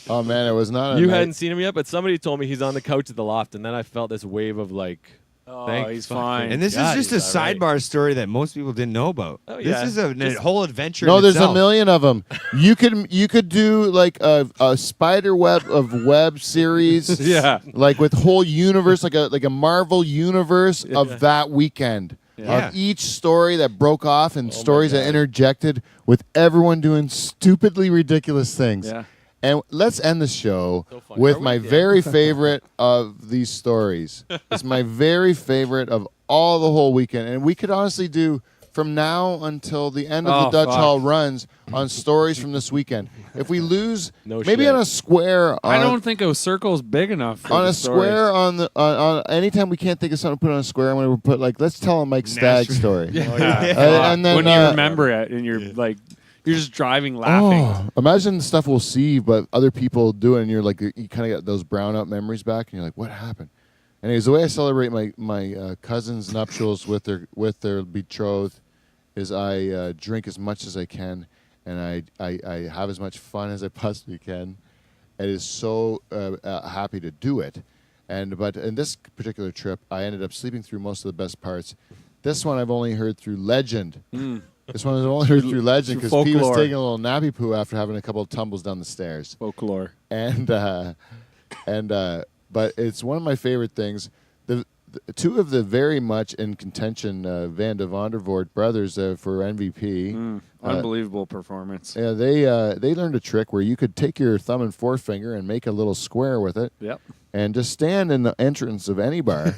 Oh man, it was not. You hadn't seen him yet, but somebody told me he's on the couch at the loft, and then I felt this wave of like, Oh, thank he's fucking fine. And this God, is just a he's all right. sidebar story that most people didn't know about. Oh, yeah. This is a whole adventure. No, in there's itself. a million of them. You could do like a spider web of web series. Yeah. Like with whole universe, like a Marvel universe of that weekend. Yeah. Of each story that broke off and stories that God. interjected with everyone doing stupidly ridiculous things. Yeah. And let's end the show So funny. with Are we? my Yeah. very favorite of these stories. It's my very favorite of all the whole weekend. And we could honestly do from now until the end of the Dutch fuck. Hall runs on stories from this weekend. If we lose, No maybe shit. on a square. I don't think a circle's big enough. For on the a square stories. on anytime we can't think of something to put on a square, I'm going to put like, let's tell a Mike Stag story. Yeah. And then when you remember it and you're like, you're just driving laughing. Oh, imagine the stuff we'll see, but other people do it, and you're like, you kind of get those brown out memories back, and you're like, what happened? Anyways, the way I celebrate my cousin's nuptials with their betrothed is I drink as much as I can, and I have as much fun as I possibly can. It is so happy to do it, but in this particular trip, I ended up sleeping through most of the best parts. This one I've only heard through legend. This one I've only heard through legend Through because Pete was folklore. taking a little nappy poo after having a couple of tumbles down the stairs. Folklore. But it's one of my favorite things. The two of the very much in contention Van de Vondervoort brothers for MVP. Unbelievable performance. Yeah, they learned a trick where you could take your thumb and forefinger and make a little square with it, Yep. and just stand in the entrance of any bar,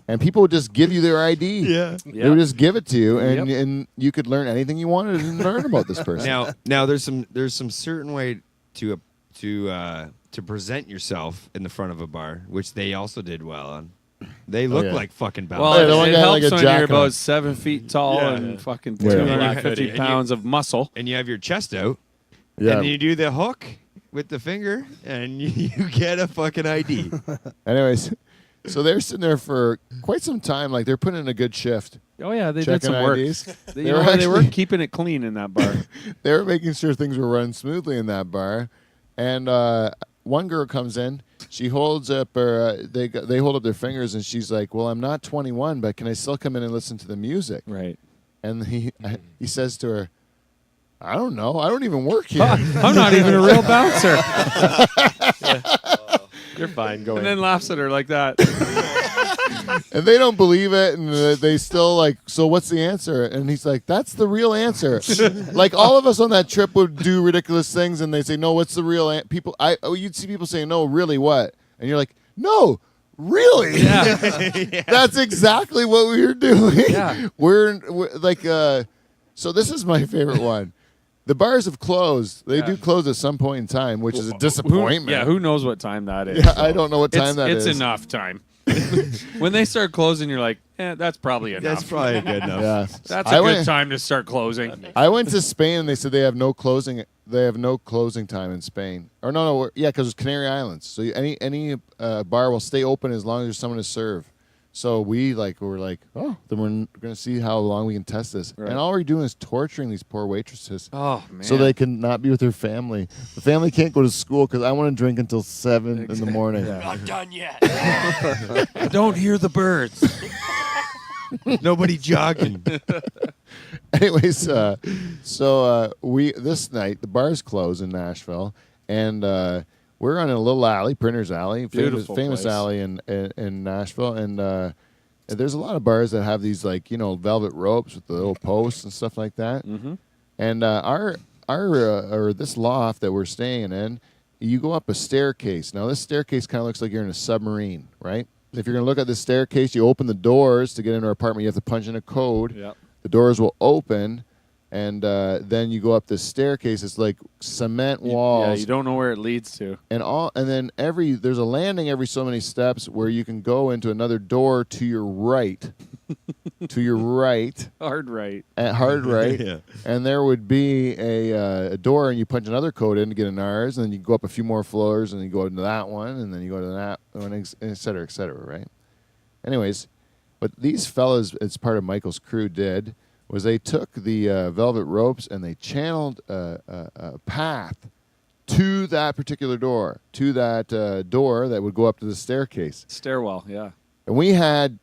and people would just give you their ID. Yeah. They would just give it to you, and Yep. and you could learn anything you wanted and learn about this person. Now there's some certain way to present yourself in the front of a bar, which they also did well on. They look yeah. like fucking Well, Hey, bouncers. the one it guy helps like a when you're jacket on. about 7 feet tall Yeah. and fucking Yeah. 250 And you- pounds of muscle. and you have your chest out, Yeah. and you do the hook with the finger, and you get a fucking ID. Anyways, so they're sitting there for quite some time, like they're putting in a good shift. Oh, yeah, they did Checking some work. IDs. They, They you were know, they were actually- keeping it clean in that bar. They were making sure things were running smoothly in that bar. And one girl comes in. She holds up her. They hold up their fingers, and she's like, "Well, I'm not 21, but can I still come in and listen to the music?" Right. And he says to her, "I don't know. I don't even work here." I'm not even a real bouncer. You're fine. Go and in. then laughs at her like that. And they don't believe it, and they still like, so what's the answer? And he's like, that's the real answer. Like all of us on that trip would do ridiculous things, and they say, no, what's the real people? You'd see people saying, no, really, what? And you're like, no, really? Yeah. That's exactly what we were doing. Yeah. We're like, so this is my favorite one. The bars have closed. They do close at some point in time, which is a disappointment. Who knows what time that is? Yeah, I don't know what time that is. It's enough time. When they start closing, you're like, that's probably enough. That's probably good enough. Yeah. That's a good time to start closing. I went to Spain and they said they have no closing. They have no closing time in Spain. Or no, because it's Canary Islands. So any bar will stay open as long as there's someone to serve. So were like, oh, then we're going to see how long we can test this. Right. And all we're doing is torturing these poor waitresses. Oh, man. So they can not be with their family. The family can't go to school because I want to drink until 7 in the morning. Not done yet. I don't hear the birds. Nobody jogging. Anyways, we this night the bar's closed in Nashville, and we're on a little alley, Printer's Alley, Beautiful famous place. alley in Nashville, and there's a lot of bars that have these like velvet ropes with the little posts and stuff like that. Mm-hmm. And our this loft that we're staying in, you go up a staircase. Now this staircase kind of looks like you're in a submarine, right? If you're going to look at the staircase, you open the doors to get into our apartment. You have to punch in a code. Yep. The doors will open, and then you go up this staircase. It's like cement walls. Yeah, you don't know where it leads to. And then there's a landing every so many steps where you can go into another door to your right. To your right. Hard right. At hard right. Yeah. And there would be a door, and you punch another code in to get an ours, and then you go up a few more floors, and you go into that one, and then you go to that one, et cetera, right? Anyways, what these fellas, as part of Michael's crew, did was they took the velvet ropes and they channeled a path to that particular door, to that door that would go up to the staircase. Stairwell, yeah. And we had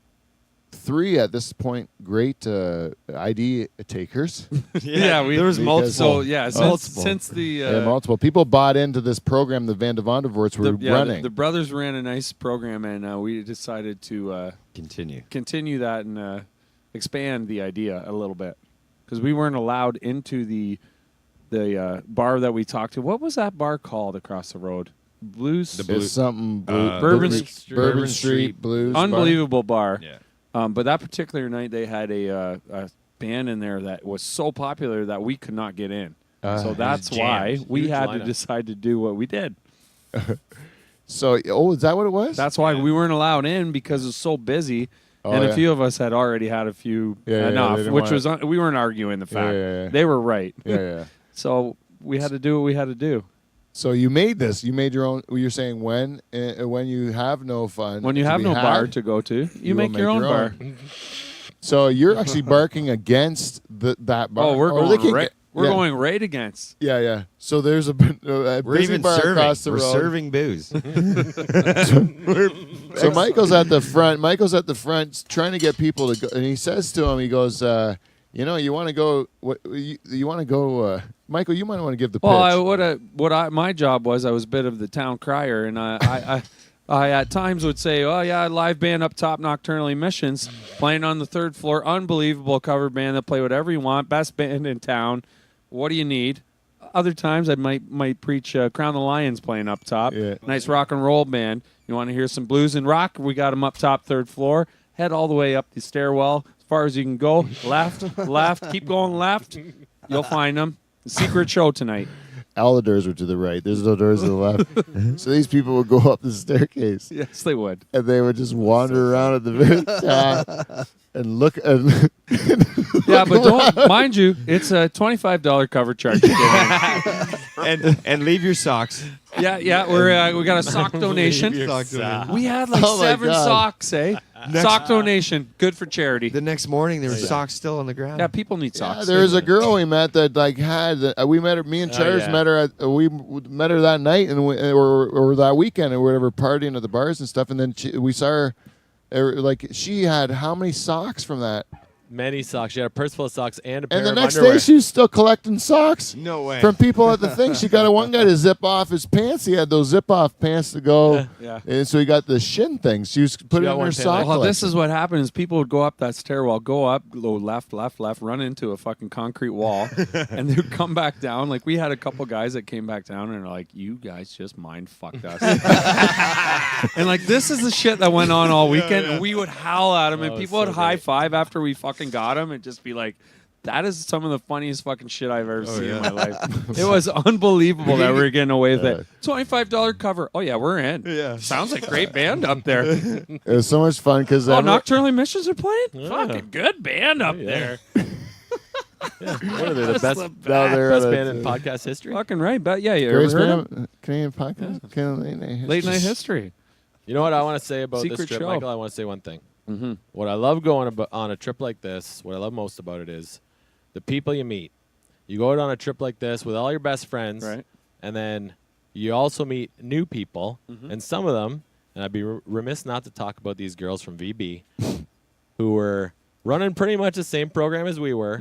3 at this point great ID takers. Yeah, there was multiple. So, yeah, since the... Yeah, multiple people bought into this program the Van de Vondervoorts were running. The brothers ran a nice program, and we decided to continue that and expand the idea a little bit. Because we weren't allowed into the bar that we talked to. What was that bar called across the road? Blues? It's something Bourbon Street Blues. Unbelievable bar. Yeah. But that particular night, they had a band in there that was so popular that we could not get in. So that's why we Huge had to lineup. decide to do what we did. So, is that what it was? That's why we weren't allowed in because it was so busy. And yeah. a few of us had already had a few Yeah, enough, they didn't which want was we weren't arguing the fact. yeah. They were right. Yeah. So we had to do what we had to do. So you made this. You made your own. You're saying when you have no fun. When you to have be no had, bar to go to, you will make your own bar. So you're actually barking against that bar. Oh, we're Or they going can right. get- We're yeah. going right against. Yeah. So there's a We're busy even bar serving. across the We're road. serving booze. So Michael's at the front. Michael's at the front trying to get people to go, and he says to him, he goes, you want to go? What you want to go? Michael, you might want to give the pitch. Well, my job was I was a bit of the town crier, and I at times would say, oh yeah, live band up top, Nocturnal Emissions, playing on the 3rd floor, unbelievable cover band that play whatever you want, best band in town. What do you need? Other times I might preach Crown the Lions playing up top. Yeah. Nice rock and roll band. You want to hear some blues and rock? We got them up top, 3rd floor. Head all the way up the stairwell as far as you can go. Left, keep going left. You'll find them. Secret show tonight. All the doors were to the right. There's no doors to the left. So these people would go up the staircase, Yes, they would. and they would just wander around at the very top and look. And Yeah, but don't mind you, it's a $25 cover charge. To get in. and leave your socks. Yeah, we got a sock donation. We had like Oh my 7 God. socks, eh? Sock donation, good for charity. The next morning, there were socks still on the ground. Yeah, people need socks. yeah, there was a girl we met that like had. We met her. Me and Charles yeah. met her. We met her that night and or that weekend or whatever, partying at the bars and stuff. And then we saw her. Like she had how many socks from that? Many socks. She had a purse full of socks and a pair And the of next underwear. day, she was still collecting socks. No way. From people at the thing. She got one guy to zip off his pants. He had those zip-off pants to go. Yeah. And so he got the shin things. She was putting got in one her pin sock Well, this collection. is what happened is people would go up that stairwell, go up, go left, run into a fucking concrete wall, and they would come back down. Like, we had a couple guys that came back down and are like, you guys just mind fucked us. And like, this is the shit that went on all weekend, and we would howl at them, and was people so would high great. five after we fucking got them and just be like, that is some of the funniest fucking shit I've ever seen in my life. It was unbelievable that we were getting away with it. $25 cover. Oh, yeah, we're in. Yeah. Sounds like a great band up there. It was so much fun because Oh, Nocturnal Emissions are playing? Fucking good band up Yeah. there. What are they, the best, best band in podcast history? Fucking right. But yeah, you ever Greatest heard of band, Canadian podcast. Canadian Late Night History? You know what I want to say about this Secret trip, show. Michael? I want to say one thing. Mm-hmm. What I love going on a trip like this, what I love most about it is the people you meet. You go out on a trip like this with all your best friends, Right. and then you also meet new people, and some of them, and I'd be remiss not to talk about these girls from VB, who were running pretty much the same program as we were.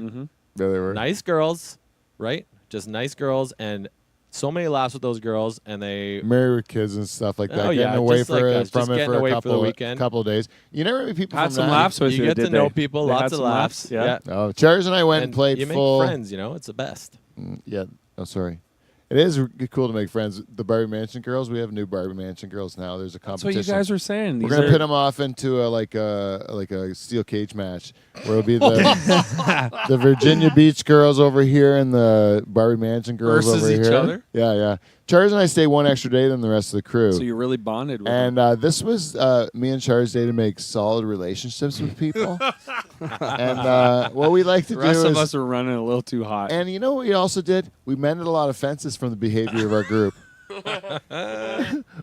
There they were. Nice girls, right? Just nice girls, and so many laughs with those girls, and they Married with kids and stuff like that. Oh, yeah, getting away just like us, from just it getting for away a for the weekend. couple of days. You never meet people Had from some that. laughs with you you. get to did know they? people, They had lots of some laughs. Yeah. Oh, Charles and I went and And played you make full. friends, you know, it's the best. Yeah. Oh, sorry. It is cool to make friends. The Barbie Mansion girls. We have new Barbie Mansion girls now. There's a That's what competition. you guys were saying. We're These gonna are- pit them off into like a steel cage match, where it'll be the Virginia Beach girls over here and the Barbie Mansion girls Versus over each here. other? Yeah, yeah. Charles and I stay one extra day than the rest of the crew. So you really bonded with them. And this was me and Char's day to make solid relationships with people. And what we like to The do rest is, of us are running a little too hot. and you know what we also did? We mended a lot of fences from the behavior of our group.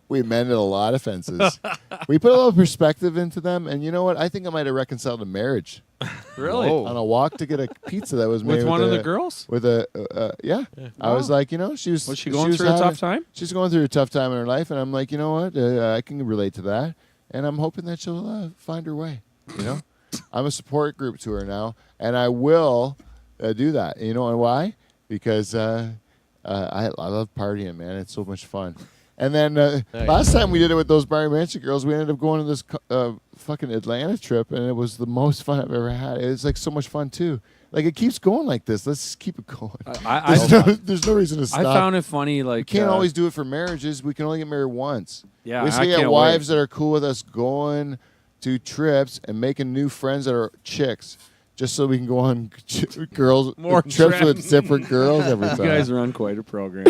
We mended a lot of fences. We put a little perspective into them, and you know what? I think I might have reconciled a marriage Really? on a walk to get a pizza that was made With one of a- the girls? With a yeah. I was like, you know, she was Was she going through a tough time? She's going through a tough time in her life, and I'm like, you know what? I can relate to that, and I'm hoping that she'll find her way. You know, I'm a support group to her now, and I will do that. You know, and why? Because I love partying, man. It's so much fun. And then last time we did it with those Barbie Mansion girls, we ended up going to this fucking Atlanta trip, and it was the most fun I've ever had. It was like so much fun too. Like it keeps going like this. Let's just keep it going. There's no reason to stop. I found it funny. Like We can't always do it for marriages. We can only get married once. Yeah, we I should get can't wives wait. that are cool with us going to trips and making new friends that are chicks, just so we can go on girls More trips with trips. different girls every You time. guys run quite a program.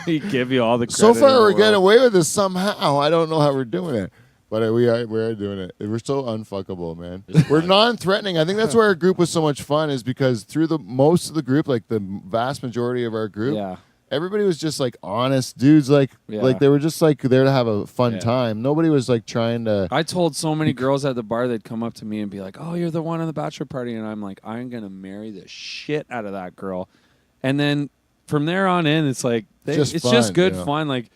He give you all the credit. So in far, the we're getting world. away with this somehow. I don't know how we're doing it, but we are doing it. We're so unfuckable, man. We're non-threatening. I think that's why our group was so much fun, is because through most of the group, like the vast majority of our group, Yeah. everybody was just like honest dudes. Like they were just like there to have a fun Yeah. time. Nobody was like trying to. I told so many girls at the bar, they'd come up to me and be like, "Oh, you're the one on the bachelor party," and I'm like, "I'm gonna marry the shit out of that girl." And then from there on in, it's like it's Just just fun, good you know? fun. Like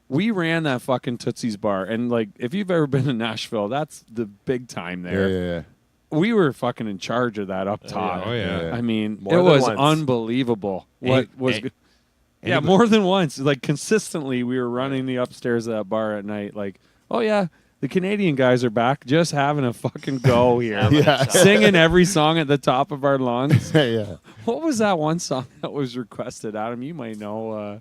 we ran that fucking Tootsie's bar, and like if you've ever been to Nashville, that's the big time there. Yeah. We were fucking in charge of that up top. Oh, yeah. I mean, More it than was once. unbelievable. What was? Yeah, more than once. Like consistently, we were running the upstairs of that bar at night. Like, oh yeah, the Canadian guys are back, just having a fucking go here. Yeah. Singing every song at the top of our lungs. Yeah. What was that one song that was requested, Adam? You might know.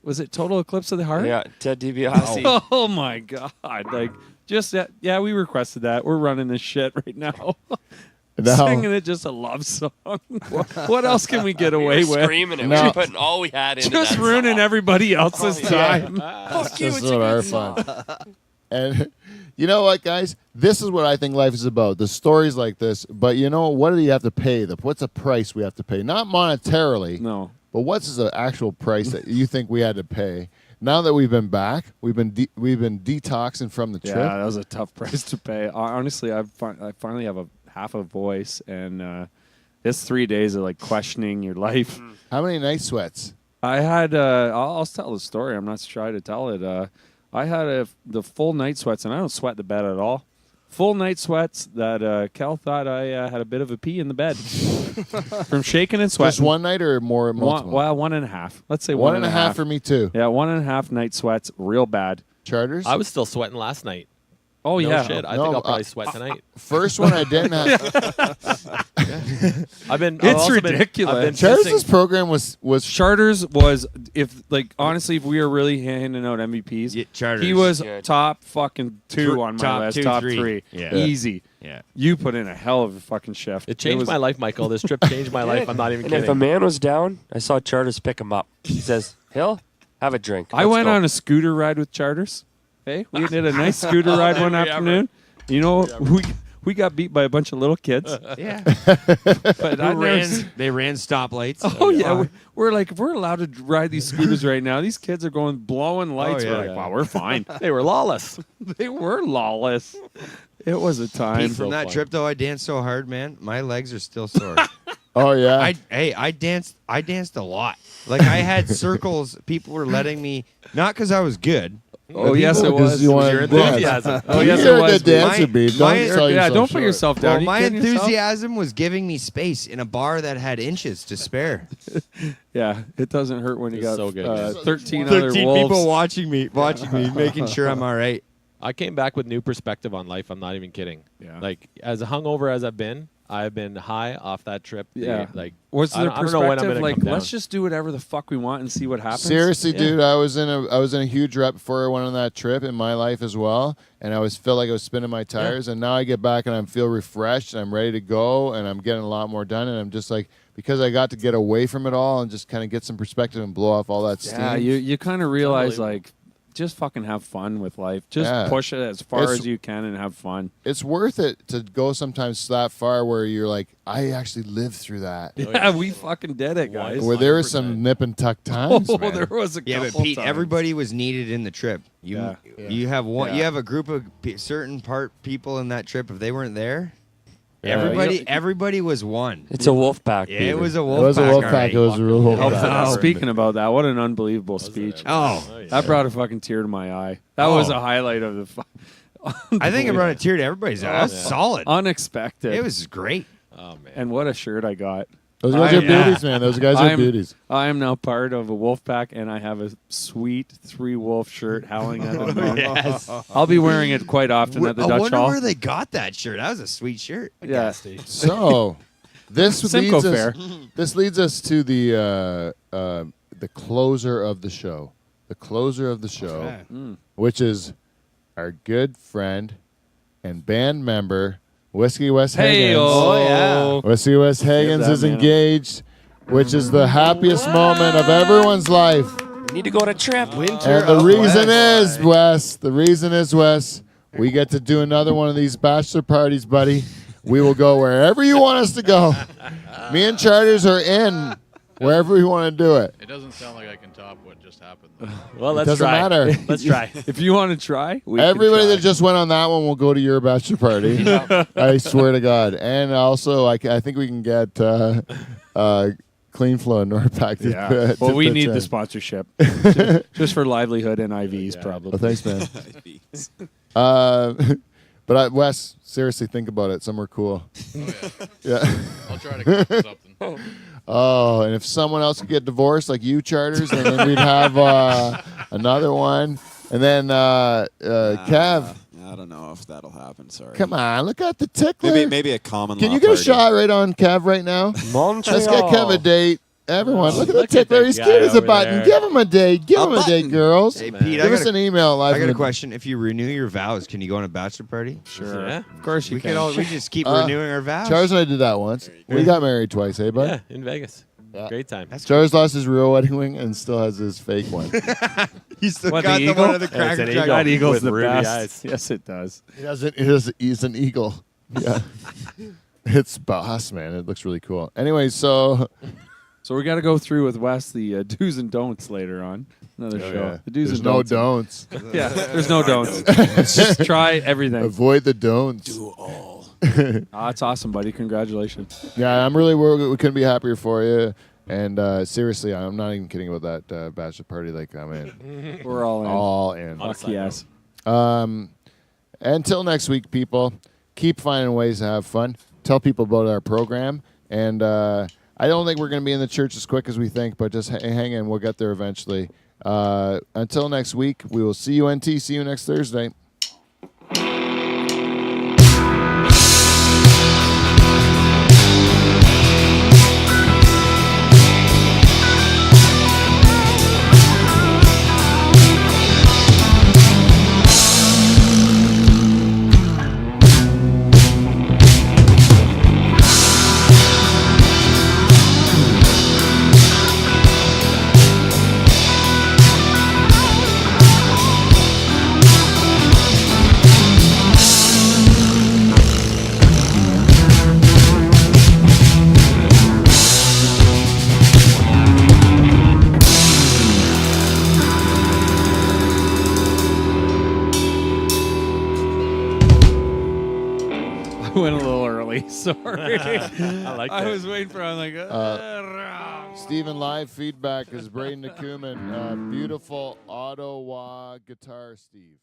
Was it "Total Eclipse of the Heart"? Yeah, Ted DiBiase. Oh my god! Like, just that. Yeah, we requested that. We're running this shit right now. Now- Singing it just a love song. What else can we get We away were with? screaming it. No. We were putting all we had into Just that ruining song. everybody else's Oh, yeah. time. That's just what our fun. And you know what, guys? This is what I think life is about. The stories like this. But you know, what do you have to pay? What's the price we have to pay? Not monetarily, No. but what's the actual price that you think we had to pay? Now that we've been back, we've been detoxing from the trip. Yeah, that was a tough price to pay. Honestly, I finally have half a voice, and it's 3 days of like questioning your life. How many night sweats? I had. I'll tell the story. I'm not shy to tell it. I had the full night sweats, and I don't sweat the bed at all. full night sweats that Cal thought I had a bit of a pee in the bed from shaking and sweating. Just one night or more? Multiple? Well, 1.5. Let's say one and a half for me too. Yeah, 1.5 night sweats, real bad. Charters? I was still sweating last night. Oh, No yeah. shit. I No, think I'll probably sweat tonight. First one I didn't have. It's ridiculous. Charters' program was Charters was, honestly, if we were really handing out MVPs, Yeah, Charters. he was Good. top fucking 2 on my top list, 2, top 3. 3. Yeah. Easy. Yeah. You put in a hell of a fucking shift. It changed my life, Michael. This trip changed my life. I'm not even And if a kidding. man was down, I saw Charters pick him up. He says, Hill, have a drink. I went on a scooter ride with Charters. Hey, we did a nice scooter ride one afternoon. You know, we got beat by a bunch of little kids. Yeah. But They ran stoplights. Oh yeah, we're like, if we're allowed to ride these scooters right now, these kids are going blowing lights. yeah. We're like, wow, we're fine. They were lawless. They were lawless. It was a time. From that fun. trip though, I danced so hard, man. My legs are still sore. Oh yeah. I danced a lot. Like I had circles. People were letting me, not because I was good. Oh yes, it Because was. you It was wanted your to dance. enthusiasm. Oh yes, You're it a was. good dancer, My- Beef. my- Don't sell Yeah, yourself don't put short. yourself down. Well, Are you my kidding yourself? enthusiasm was giving me space in a bar that had inches to spare. Yeah, it doesn't hurt when you It's got so good. 13 other 13 wolves. people watching me, making sure I'm all right. I came back with new perspective on life. I'm not even kidding. Yeah. Like, as hungover as I've been high off that trip. Yeah. Like, What's I the don't know when I'm perspective? gonna Like, come down. let's just do whatever the fuck we want and see what happens. Seriously, Yeah. dude, I was in a huge rut before I went on that trip in my life as well, and I felt like I was spinning my tires. And now I get back and I feel refreshed and I'm ready to go and I'm getting a lot more done. And I'm just like, because I got to get away from it all and just kind of get some perspective and blow off all that steam. Yeah, you kind of realize unbelievable. like, just fucking have fun with life. Just Yeah. push it as far It's- as you can and have fun. It's worth it to go sometimes that far where you're like, I actually lived through that. Yeah, we fucking did it, guys. Where there was some nip and tuck times, Oh, man. there was a Yeah, couple but Pete, times. everybody was needed in the trip. You have one. Yeah. You have a group of certain people in that trip. If they weren't there, Yeah, everybody was one. It's a wolf pack. Yeah, it was a It wolf was a pack. wolf all pack. right. It was a real wolf Oh, pack. speaking about that, what an unbelievable speech. Oh, That brought a fucking tear to my eye. That was a highlight of the I think it brought a tear to everybody's eye. That was solid. unexpected. It was great. Oh, man. And what a shirt I got. Those guys I- are beauties, man. Those guys are beauties. I am now part of a wolf pack, and I have a sweet 3-wolf shirt howling at the moon. Yes. I'll be wearing it quite often at the I Dutch wonder Hall. where they got that shirt. That was a sweet shirt. Yeah. So this Simcoe leads us. Fair. This leads us to the closer of the show. The closer of the show, which is our good friend and band member Whiskey West Hey, Higgins. oh, Whiskey West Higgins that is man. engaged, which is the happiest moment of everyone's life. We need to go on a trip. And the reason is, Wes, we get to do another one of these bachelor parties, buddy. We will go wherever you want us to go. Me and Charters are in wherever we want to do it. It doesn't sound like I can top what just happened. Though. Well, let's Doesn't try. matter. Let's try. If you want to try, we can Everybody try. that just went on that one will go to your bachelor party. I swear to God. And also, I think we can get Clean Flow and Norpac to Yeah. Well, we pitch need in. the sponsorship. just for livelihood and IVs, probably. Oh, thanks, man. But Wes, seriously, think about it. Somewhere cool. Yeah. I'll try to come up with something. Oh, and if someone else could get divorced like you, Charters, and then we'd have another one. And then Kev, I don't know if that'll happen. Sorry. come on, look at the tickler. Maybe a common. Can law you get a party. shot right on Kev right now? Montreal. Let's get Kev a date. Everyone, look at the Look at tickler. that He's guy cute as a over button. there. Give him a date. Give A him a date, button. girls. Hey, Pete, Give us an email live. I got from a the- question. If you renew your vows, can you go on a bachelor party? Sure. Yeah. Of course you We can. could all we just keep Uh, renewing our vows. Charles and I did that once. We got married twice, eh, bud? Yeah, in Vegas. Yeah. Great time. Charles lost his real wedding ring and still has his fake one. You still What, got the the eagle? one of the Yeah, it's cracker an jack. eagle. That eagle's With the ruby best. eyes. Yes, it does. He's an eagle. Yeah. It's boss, man. It looks really cool. Anyway, so So we got to go through with Wes the do's and don'ts later on. Another show. yeah. The do's There's and no don'ts. don'ts. Yeah, there's no don'ts. Just try everything. Avoid the don'ts. It's awesome, buddy. Congratulations. Yeah, we couldn't be happier for you. And seriously, I'm not even kidding about that bachelor party. Like, I'm in. We're all in. All in. Fuck yes. until next week, people, keep finding ways to have fun. Tell people about our program. And I don't think we're going to be in the church as quick as we think, but just hang in. We'll get there eventually. Until next week, we will see you, NT. See you next Thursday. Went a little early. Sorry. I like that. I was waiting for. I'm like. Steven, live feedback is Braden Nekuman. Beautiful Ottawa guitar, Steve.